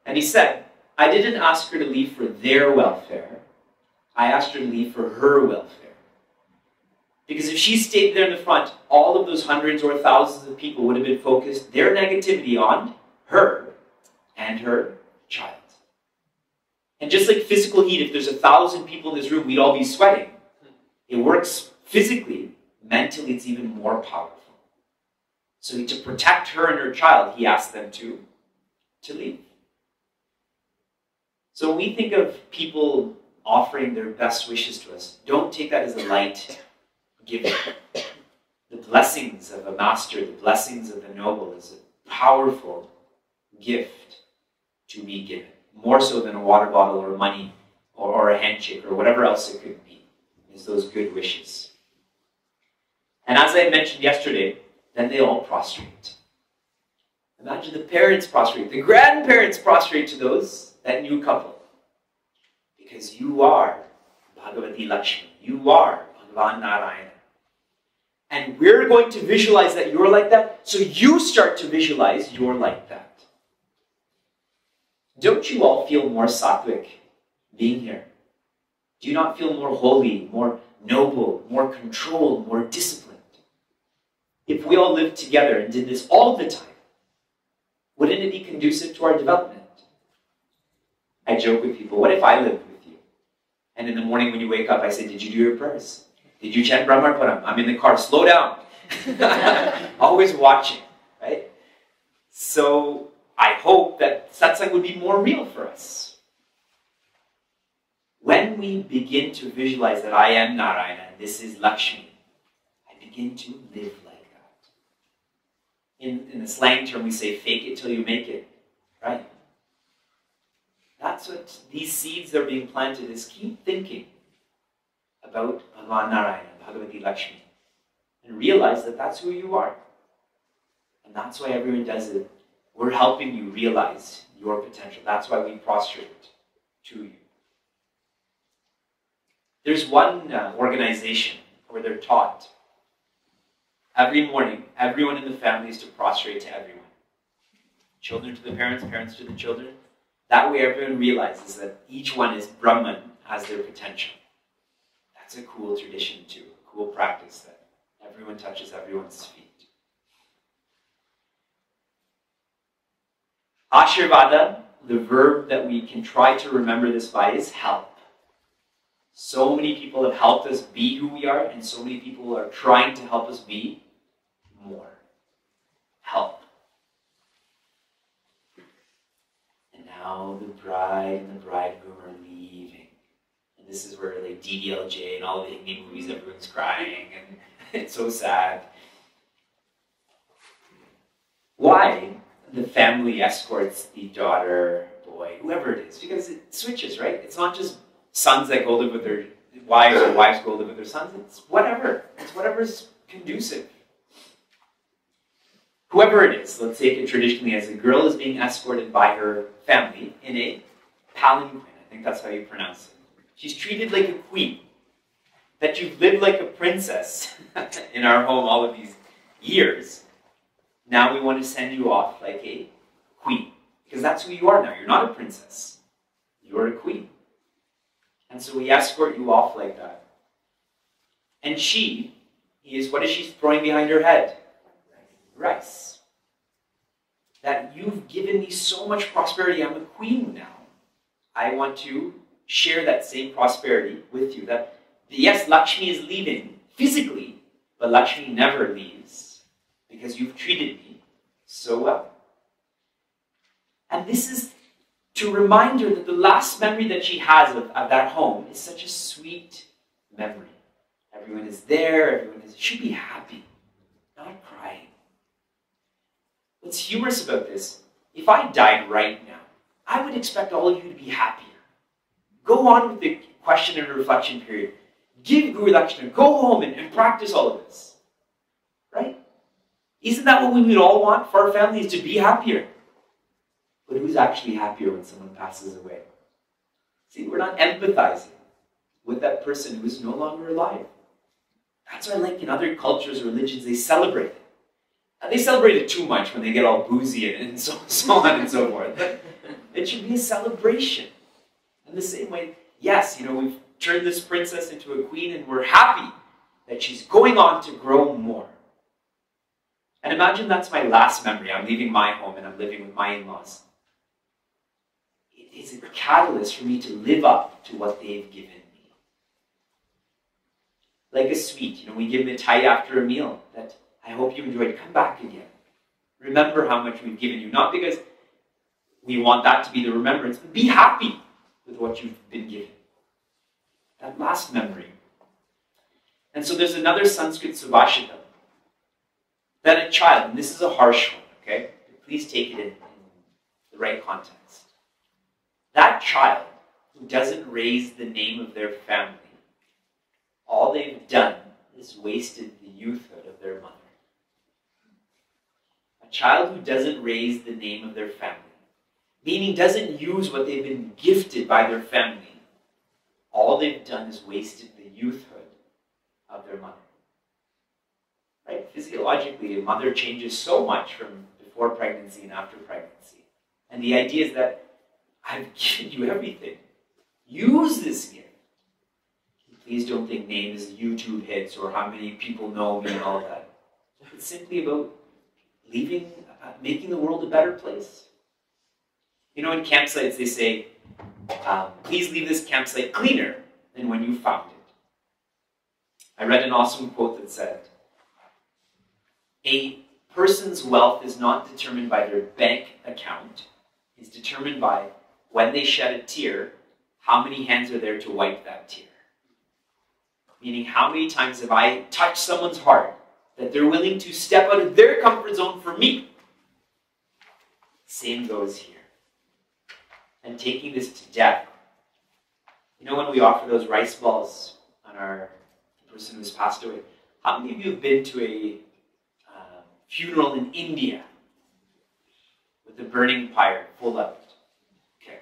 S1: And he said, I didn't ask her to leave for their welfare. I asked her to leave for her welfare. Because if she stayed there in the front, all of those hundreds or thousands of people would have been focused, their negativity on her and her child. And just like physical heat, if there's 1,000 people in this room, we'd all be sweating. It works physically. Mentally, it's even more powerful. So to protect her and her child, he asked them to leave. So when we think of people offering their best wishes to us, don't take that as a light giving. The blessings of a master, the blessings of the noble is a powerful gift to be given. More so than a water bottle or money or a handshake or whatever else it could be, is those good wishes. And as I mentioned yesterday, then they all prostrate. Imagine the parents prostrate, the grandparents prostrate to that new couple. Because you are Bhagavati Lakshmi, you are Bhagavan Narayana. And we're going to visualize that you're like that, so you start to visualize you're like that. Don't you all feel more sattvic being here? Do you not feel more holy, more noble, more controlled, more disciplined? If we all lived together and did this all the time, Wouldn't it be conducive to our development? I joke with people, what if I lived with you? And in the morning when you wake up, I say, did you do your prayers? Did you chant Brahmarpanam? I'm in the car, slow down. Always watching, right? So I hope that satsang would be more real for us. When we begin to visualize that I am Narayana and this is Lakshmi, I begin to live like that. In the slang term, we say, fake it till you make it, right? That's what these seeds are being planted, is keep thinking about Bhagavan Narayana, Bhagavati Lakshmi, and realize that that's who you are. And that's why everyone does it. We're helping you realize your potential. That's why we prostrate to you. There's one organization where they're taught every morning, everyone in the family is to prostrate to everyone. Children to the parents, parents to the children. That way everyone realizes that each one is Brahman, has their potential. That's a cool tradition too, a cool practice that everyone touches everyone's feet. Ashirvada, the verb that we can try to remember this by, is help. So many people have helped us be who we are, and so many people are trying to help us be more. Help. And now the bride and the bridegroom are leaving. And this is where like DDLJ and all the Hindi movies, everyone's crying, and it's so sad. Why the family escorts the daughter, boy, whoever it is? Because it switches, right? It's not just sons that go live with their wives or wives go live with their sons. It's whatever. It's whatever's conducive. Whoever it is, let's take it traditionally as a girl is being escorted by her family in a palanquin. I think that's how you pronounce it. She's treated like a queen. That you've lived like a princess in our home all of these years. Now we want to send you off like a queen. Because that's who you are now. You're not a princess. You're a queen. And so we escort you off like that. And she is, what is she throwing behind her head? Rice. That you've given me so much prosperity, I'm a queen now. I want to share that same prosperity with you. That yes, Lakshmi is leaving physically, but Lakshmi never leaves because you've treated me so well. And this is to remind her that the last memory that she has of that home is such a sweet memory. Everyone is there, should be happy, not crying. What's humorous about this, if I died right now, I would expect all of you to be happier. Go on with the question and reflection period. Give Guru Dakshina, go home and practice all of this. Right? Isn't that what we would all want for our families, to be happier? But who's actually happier when someone passes away? See, we're not empathizing with that person who is no longer alive. That's why, like in other cultures or religions, they celebrate it. And they celebrate it too much when they get all boozy and so on and so forth. But it should be a celebration. In the same way, yes, we've turned this princess into a queen and we're happy that she's going on to grow more. And imagine that's my last memory. I'm leaving my home and I'm living with my in-laws. It is a catalyst for me to live up to what they've given me. Like a sweet, we give mithai after a meal that I hope you enjoyed. Come back again. Remember how much we've given you. Not because we want that to be the remembrance, but be happy with what you've been given. That last memory. And so there's another Sanskrit subhashita that a child, and this is a harsh one, okay? Please take it in the right context. That child who doesn't raise the name of their family, all they've done is wasted the youthhood of their mother. A child who doesn't raise the name of their family, meaning doesn't use what they've been gifted by their family, all they've done is wasted the youthhood of their mother. Right? Physiologically, a mother changes so much from before pregnancy and after pregnancy. And the idea is that I've given you everything. Use this gift. Please don't think name is YouTube hits or how many people know me and all that. It's simply about making the world a better place. You know, in campsites they say, please leave this campsite cleaner than when you found it. I read an awesome quote that said, a person's wealth is not determined by their bank account. It's determined by when they shed a tear, how many hands are there to wipe that tear. Meaning, how many times have I touched someone's heart that they're willing to step out of their comfort zone for me? Same goes here. And taking this to death. You know, when we offer those rice balls on our person who's passed away, how many of you have been to a funeral in India with the burning pyre full out? Okay.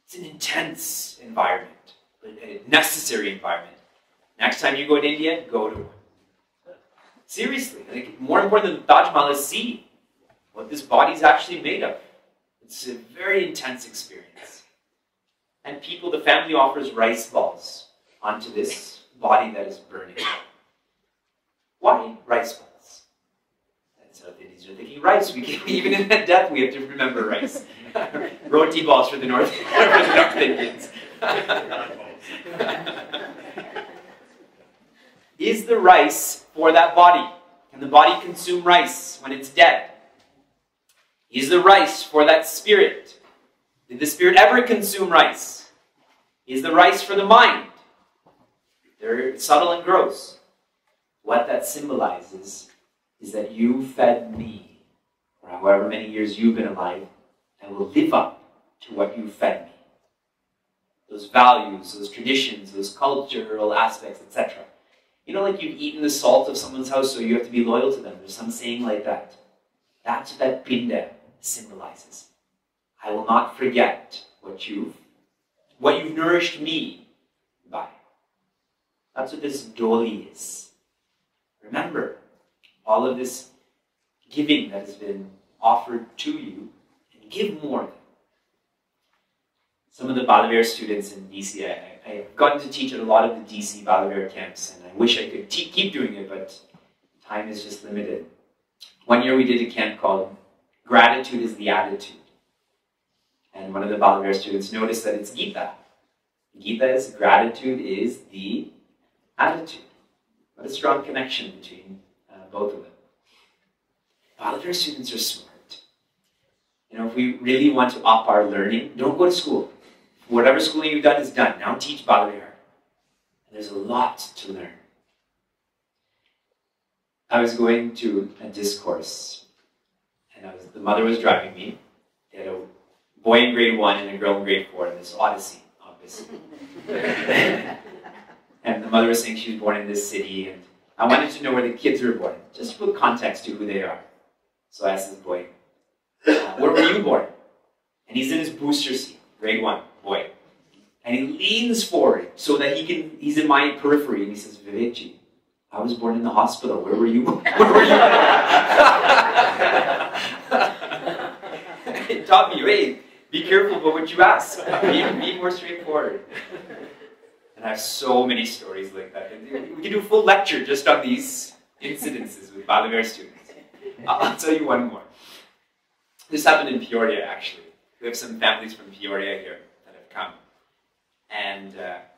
S1: It's an intense environment, but a necessary environment. Next time you go to India, go to one. Seriously, like, more important than the Taj Mahal is see what this body's actually made of. It's a very intense experience. And people, the family offers rice balls onto this body that is burning. Why rice balls? And so the Indians are thinking rice. Even in that death, we have to remember rice. Roti balls for the North Indians. Is the rice for that body? Can the body consume rice when it's dead? Is the rice for that spirit? Did the spirit ever consume rice? Is the rice for the mind? They're subtle and gross. What that symbolizes is that you fed me for however many years you've been alive. I will live up to what you fed me. Those values, those traditions, those cultural aspects, etc. You know, like you've eaten the salt of someone's house, so you have to be loyal to them. There's some saying like that. That's what that pinda symbolizes. I will not forget what you've nourished me by. That's what this doli is. Remember, all of this giving that has been offered to you, and give more than. Some of the Balavir students in DC, I've gotten to teach at a lot of the DC Balavir camps, and I wish I could keep doing it, but time is just limited. One year we did a camp called Gratitude is the Attitude. And one of the Balavir students noticed that it's Gita. Gita is gratitude is the attitude. What a strong connection between both of them. Balavir students are smart. You know, if we really want to up our learning, don't go to school. Whatever schooling you've done is done. Now teach Balavir. There's a lot to learn. I was going to a discourse, and the mother was driving me. They had a boy in grade 1 and a girl in grade 4 in this odyssey, obviously. And the mother was saying she was born in this city, and I wanted to know where the kids were born, just to put context to who they are. So I asked this boy, where were you born? And he's in his booster seat, grade 1, boy. And he leans forward so that he's in my periphery, and he says, Vivekji, I was born in the hospital. Where were you? Where were you? It taught me, hey, be careful about what you ask. Be more straightforward. And I have so many stories like that. We could do a full lecture just on these incidences with Balavir students. I'll tell you one more. This happened in Peoria, actually. We have some families from Peoria here that have come. And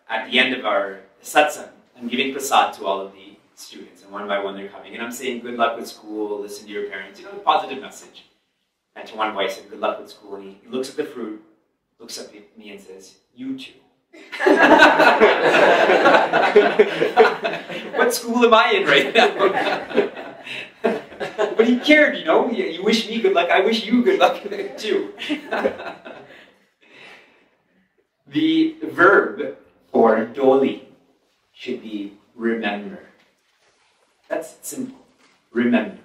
S1: at the end of our satsang, I'm giving prasad to all of the students, and one by one they're coming. And I'm saying, good luck with school, listen to your parents, you know, a positive message. And to one boy I said, good luck with school, and he looks at the fruit, looks up at me and says, you too. What school am I in right now? But he cared, you know, you wish me good luck, I wish you good luck too. The verb for doli should be remember. That's simple. Remember.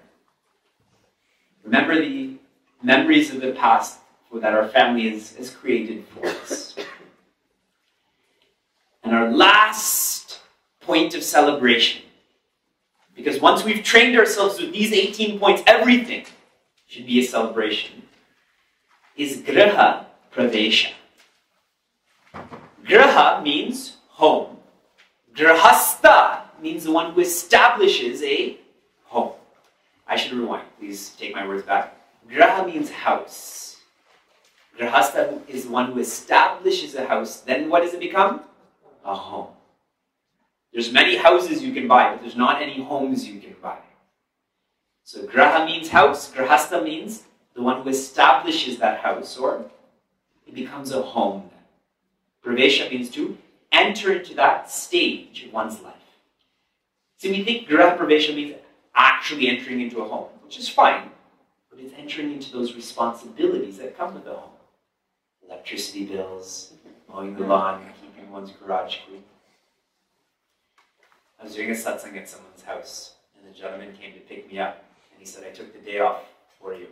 S1: Remember the memories of the past that our family has created for us. And our last point of celebration, because once we've trained ourselves with these 18 points, everything should be a celebration, is Graha Pravesha. Graha means home. Grahastha means the one who establishes a home. I should rewind. Please take my words back. Graha means house. Grahastha is the one who establishes a house. Then what does it become? A home. There's many houses you can buy, but there's not any homes you can buy. So graha means house. Grahastha means the one who establishes that house, or it becomes a home. Pravesha means to enter into that stage of one's life. See, we think Graha Pravesha means actually entering into a home, which is fine, but it's entering into those responsibilities that come with a home. Electricity bills, mowing the lawn, keeping one's garage clean. I was doing a satsang at someone's house, and the gentleman came to pick me up, and he said, I took the day off for you.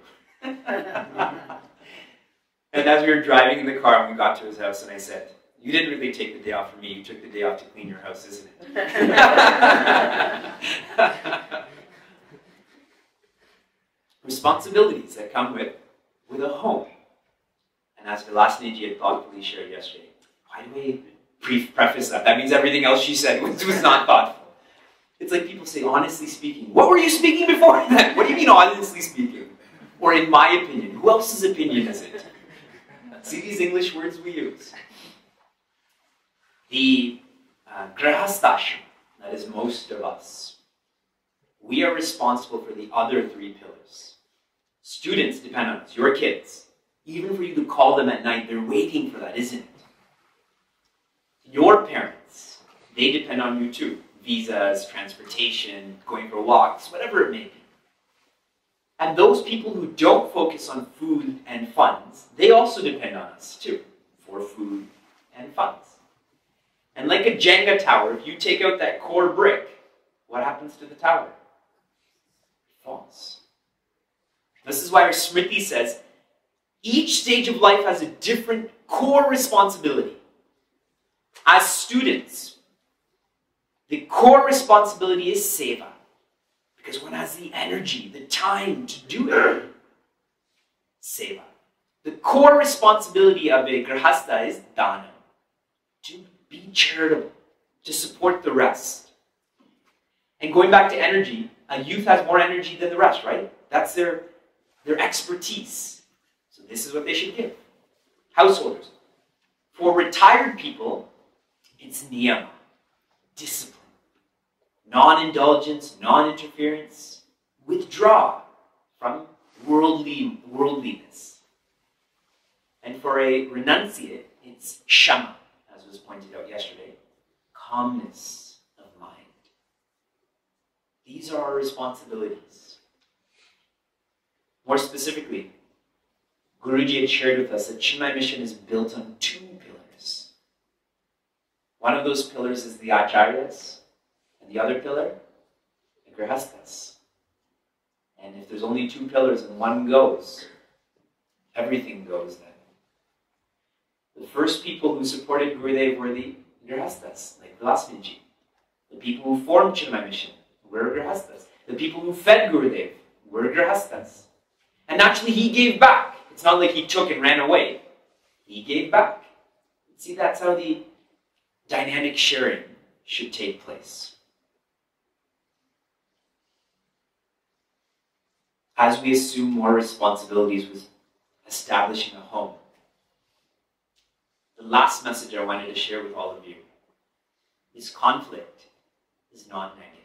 S1: And as we were driving in the car, and we got to his house, and I said, you didn't really take the day off for me, you took the day off to clean your house, isn't it? Responsibilities that come with a home. And as Vilasniji had thoughtfully shared yesterday, why do we preface that? That means everything else she said was not thoughtful. It's like people say, honestly speaking. What were you speaking before that? What do you mean, honestly speaking? Or in my opinion? Who else's opinion is it? See these English words we use. The grahasthashram, that is most of us, we are responsible for the other three pillars. Students depend on us, your kids. Even for you to call them at night, they're waiting for that, isn't it? Your parents, they depend on you too. Visas, transportation, going for walks, whatever it may be. And those people who don't focus on food and funds, they also depend on us too, for food and funds. And like a Jenga tower, if you take out that core brick, what happens to the tower? It falls. This is why our Smriti says, each stage of life has a different core responsibility. As students, the core responsibility is seva, because one has the energy, the time to do it. Seva. The core responsibility of a grahastha is dana, to be charitable, to support the rest. And going back to energy, a youth has more energy than the rest, right? That's their expertise. So this is what they should give. Householders. For retired people, it's niyama, discipline. Non-indulgence, non-interference. Withdraw from worldliness. And for a renunciate, it's shama, as was pointed out yesterday, calmness of mind. These are our responsibilities. More specifically, Guruji had shared with us that Chinmaya mission is built on two pillars. One of those pillars is the Acharyas, and the other pillar, the Grihasthas. And if there's only two pillars and one goes, everything goes then. The first people who supported Gurudev were the Grihasthas, like Vilasniji. The people who formed Chinmaya mission were Grihasthas. The people who fed Gurudev were Grihasthas. And naturally he gave back. It's not like he took and ran away. He gave back. See, that's how the dynamic sharing should take place. As we assume more responsibilities with establishing a home, the last message I wanted to share with all of you is conflict is not negative.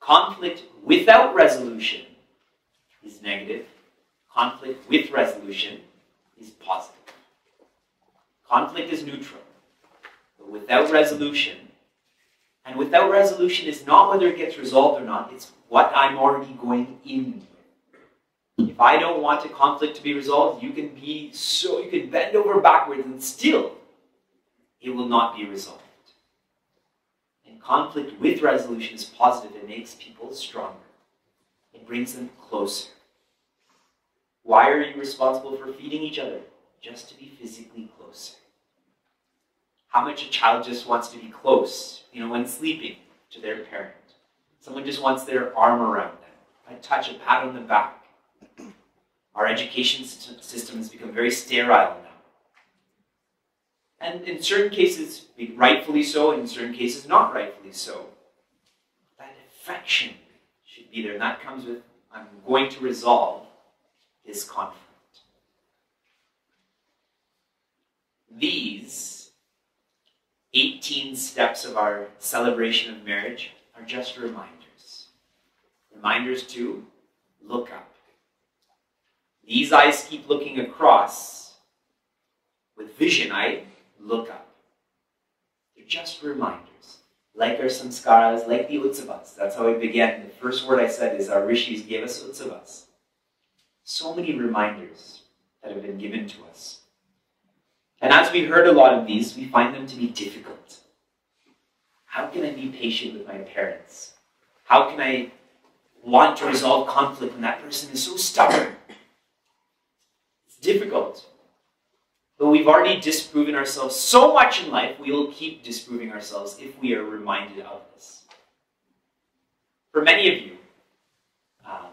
S1: Conflict without resolution is negative. Conflict with resolution is positive. Conflict is neutral. But without resolution, and without resolution is not whether it gets resolved or not, it's what I'm already going in with. If I don't want a conflict to be resolved, you can bend over backwards and still it will not be resolved. And conflict with resolution is positive. It makes people stronger. It brings them closer. Why are you responsible for feeding each other? Just to be physically closer. How much a child just wants to be close, when sleeping, to their parent. Someone just wants their arm around them, a touch, a pat on the back. Our education system has become very sterile now. And in certain cases, rightfully so, and in certain cases, not rightfully so. That affection should be there. And that comes with, I'm going to resolve this conflict. These 18 steps of our celebration of marriage are just reminders. Reminders to look up. These eyes keep looking across. With vision, I look up. They're just reminders. Like our saṁkāras, like the utsavas. That's how we began. The first word I said is our rishis gave us utsavas. So many reminders that have been given to us. And as we heard a lot of these, we find them to be difficult. How can I be patient with my parents? How can I want to resolve conflict when that person is so stubborn? It's difficult. But we've already disproven ourselves so much in life, we will keep disproving ourselves if we are reminded of this. For many of you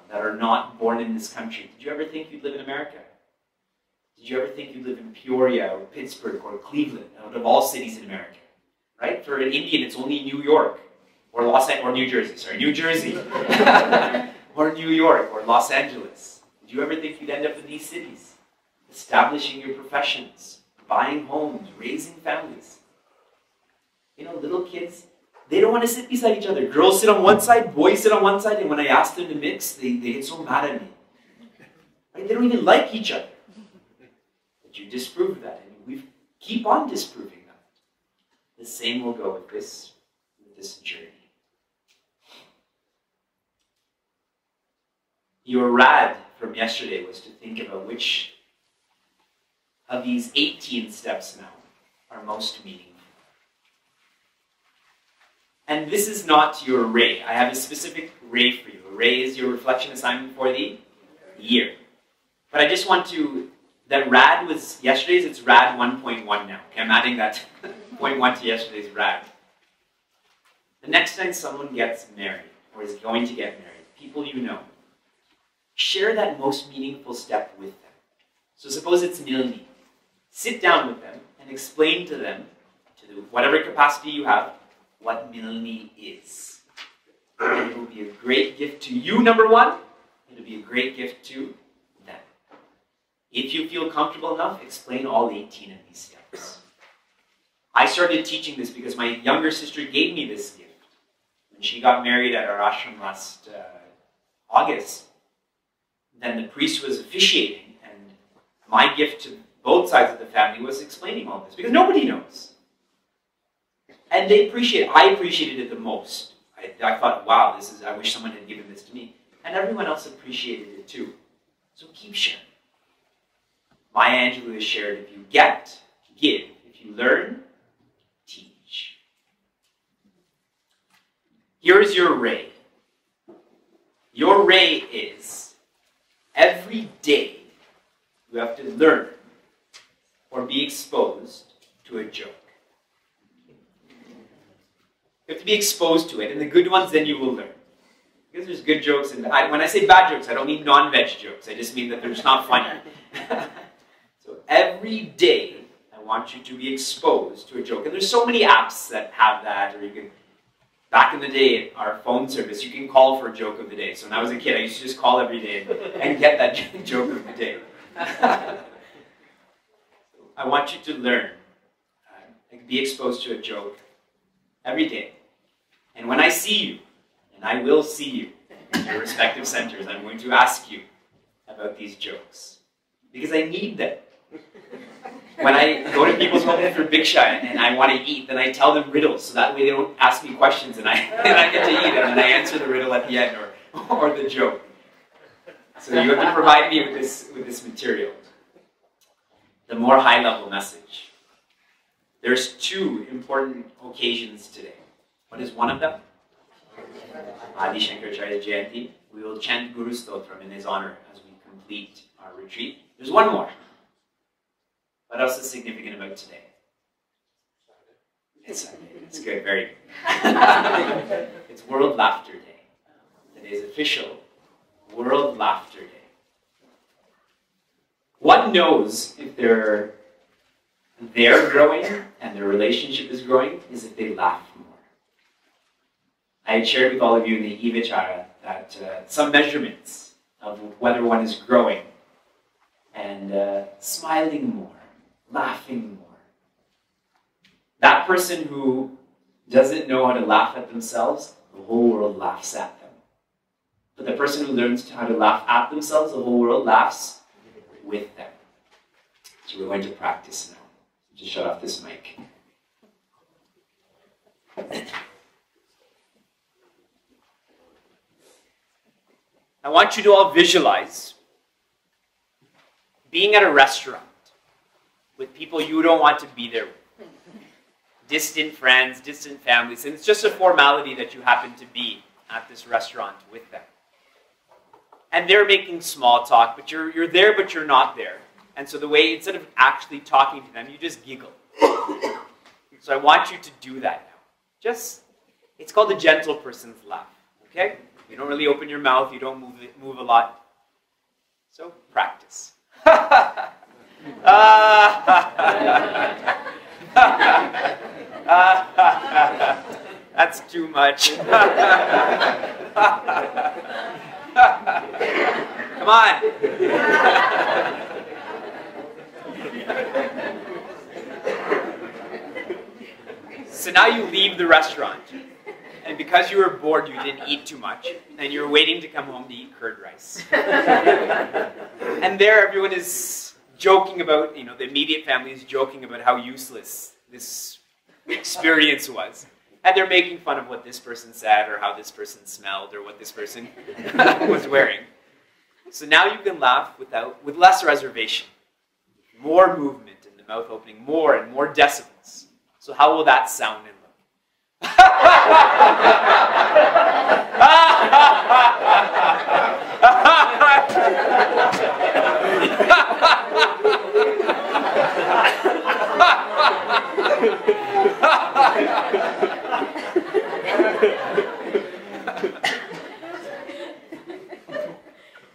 S1: that are not born in this country, did you ever think you'd live in America? Did you ever think you'd live in Peoria or Pittsburgh or Cleveland, out of all cities in America? Right? For an Indian, it's only New York or New Jersey. Sorry, New Jersey or New York or Los Angeles. Did you ever think you'd end up in these cities? Establishing your professions, buying homes, raising families. You know, little kids, they don't want to sit beside each other. Girls sit on one side, boys sit on one side, and when I ask them to mix, they get so mad at me. Right? They don't even like each other. But you disprove that, and we keep on disproving that. The same will go with this journey. Your rad from yesterday was to think about which of these 18 steps now are most meaningful. And this is not your ray. I have a specific ray for you. A ray is your reflection assignment for the year. But I just want to, that rad was yesterday's, it's rad 1.1 now. Okay, I'm adding that 0.1 to yesterday's rad. The next time someone gets married, or is going to get married, people you know, share that most meaningful step with them. So suppose it's Nilni. Sit down with them and explain to them, to whatever capacity you have, what Milni is. And it will be a great gift to you, number one. It will be a great gift to them. If you feel comfortable enough, explain all 18 of these steps. I started teaching this because my younger sister gave me this gift. When she got married at our ashram last August, then the priest was officiating, and my gift to both sides of the family was explaining all this, because nobody knows. And they appreciate it. I appreciated it the most. I thought, wow, I wish someone had given this to me. And everyone else appreciated it too. So keep sharing. Maya Angelou has shared, if you get, give. If you learn, teach. Here's your ray. Your ray is, every day you have to learn or be exposed to a joke. You have to be exposed to it, and the good ones then you will learn. Because there's good jokes, and when I say bad jokes, I don't mean non-veg jokes. I just mean that they're just not funny. So every day, I want you to be exposed to a joke. And there's so many apps that have that, or you can, back in the day, our phone service, you can call for a joke of the day. So when I was a kid, I used to just call every day and get that joke of the day. I want you to learn, be exposed to a joke every day. And when I see you, and I will see you in your respective centers, I'm going to ask you about these jokes. Because I need them. When I go to people's homes for Bhiksha and I want to eat, then I tell them riddles, so that way they don't ask me questions and I get to eat them and I answer the riddle at the end, or the joke. So you have to provide me with this material. The more high-level message. There's two important occasions today. What is one of them? Adi Shankaracharya's Jayanti. We will chant Guru Stotram in his honor as we complete our retreat. There's one more. What else is significant about today? It's Sunday. It's good, very good. It's World Laughter Day. Today's official World Laughter Day. One knows if they're growing and their relationship is growing is if they laugh more. I had shared with all of you in the Acharya that some measurements of whether one is growing and smiling more, laughing more. That person who doesn't know how to laugh at themselves, the whole world laughs at them. But the person who learns how to laugh at themselves, the whole world laughs with them. So we're going to practice now. Just shut off this mic. I want you to all visualize being at a restaurant with people you don't want to be there with. Distant friends, distant families, and it's just a formality that you happen to be at this restaurant with them. And they're making small talk, but you're there, but you're not there. And so the way, instead of actually talking to them, you just giggle. So I want you to do that now. It's called the gentle person's laugh, okay? You don't really open your mouth, you don't move a lot. So practice. That's too much. Come on. So now you leave the restaurant. And because you were bored, you didn't eat too much. And you're waiting to come home to eat curd rice. And there everyone is joking about, the immediate family is joking about how useless this experience was. And they're making fun of what this person said, or how this person smelled, or what this person was wearing. So now you can laugh with less reservation. More movement in the mouth opening, more and more decibels. So how will that sound and look?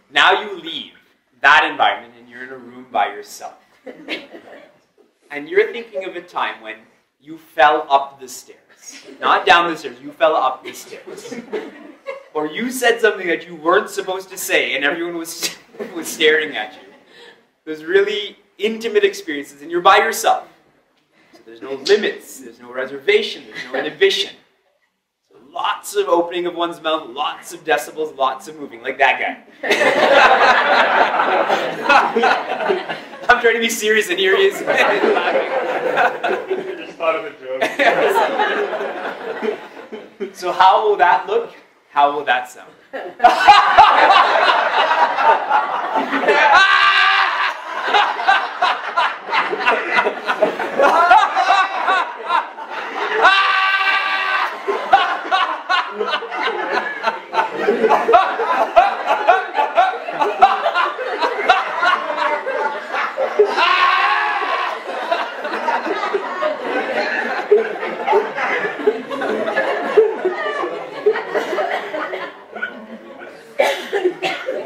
S1: Now you leave that environment and you're in a room by yourself. And you're thinking of a time when you fell up the stairs. Not down the stairs, you fell up the stairs. Or you said something that you weren't supposed to say and everyone was staring at you. Those really intimate experiences and you're by yourself. So there's no limits, there's no reservation, there's no inhibition. So lots of opening of one's mouth, lots of decibels, lots of moving, like that guy. I'm trying to be serious and here he is laughing.
S2: I just thought of a joke.
S1: So how will that look? How will that sound?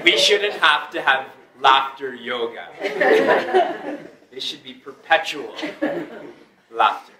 S1: We shouldn't have to have laughter yoga. It should be perpetual laughter.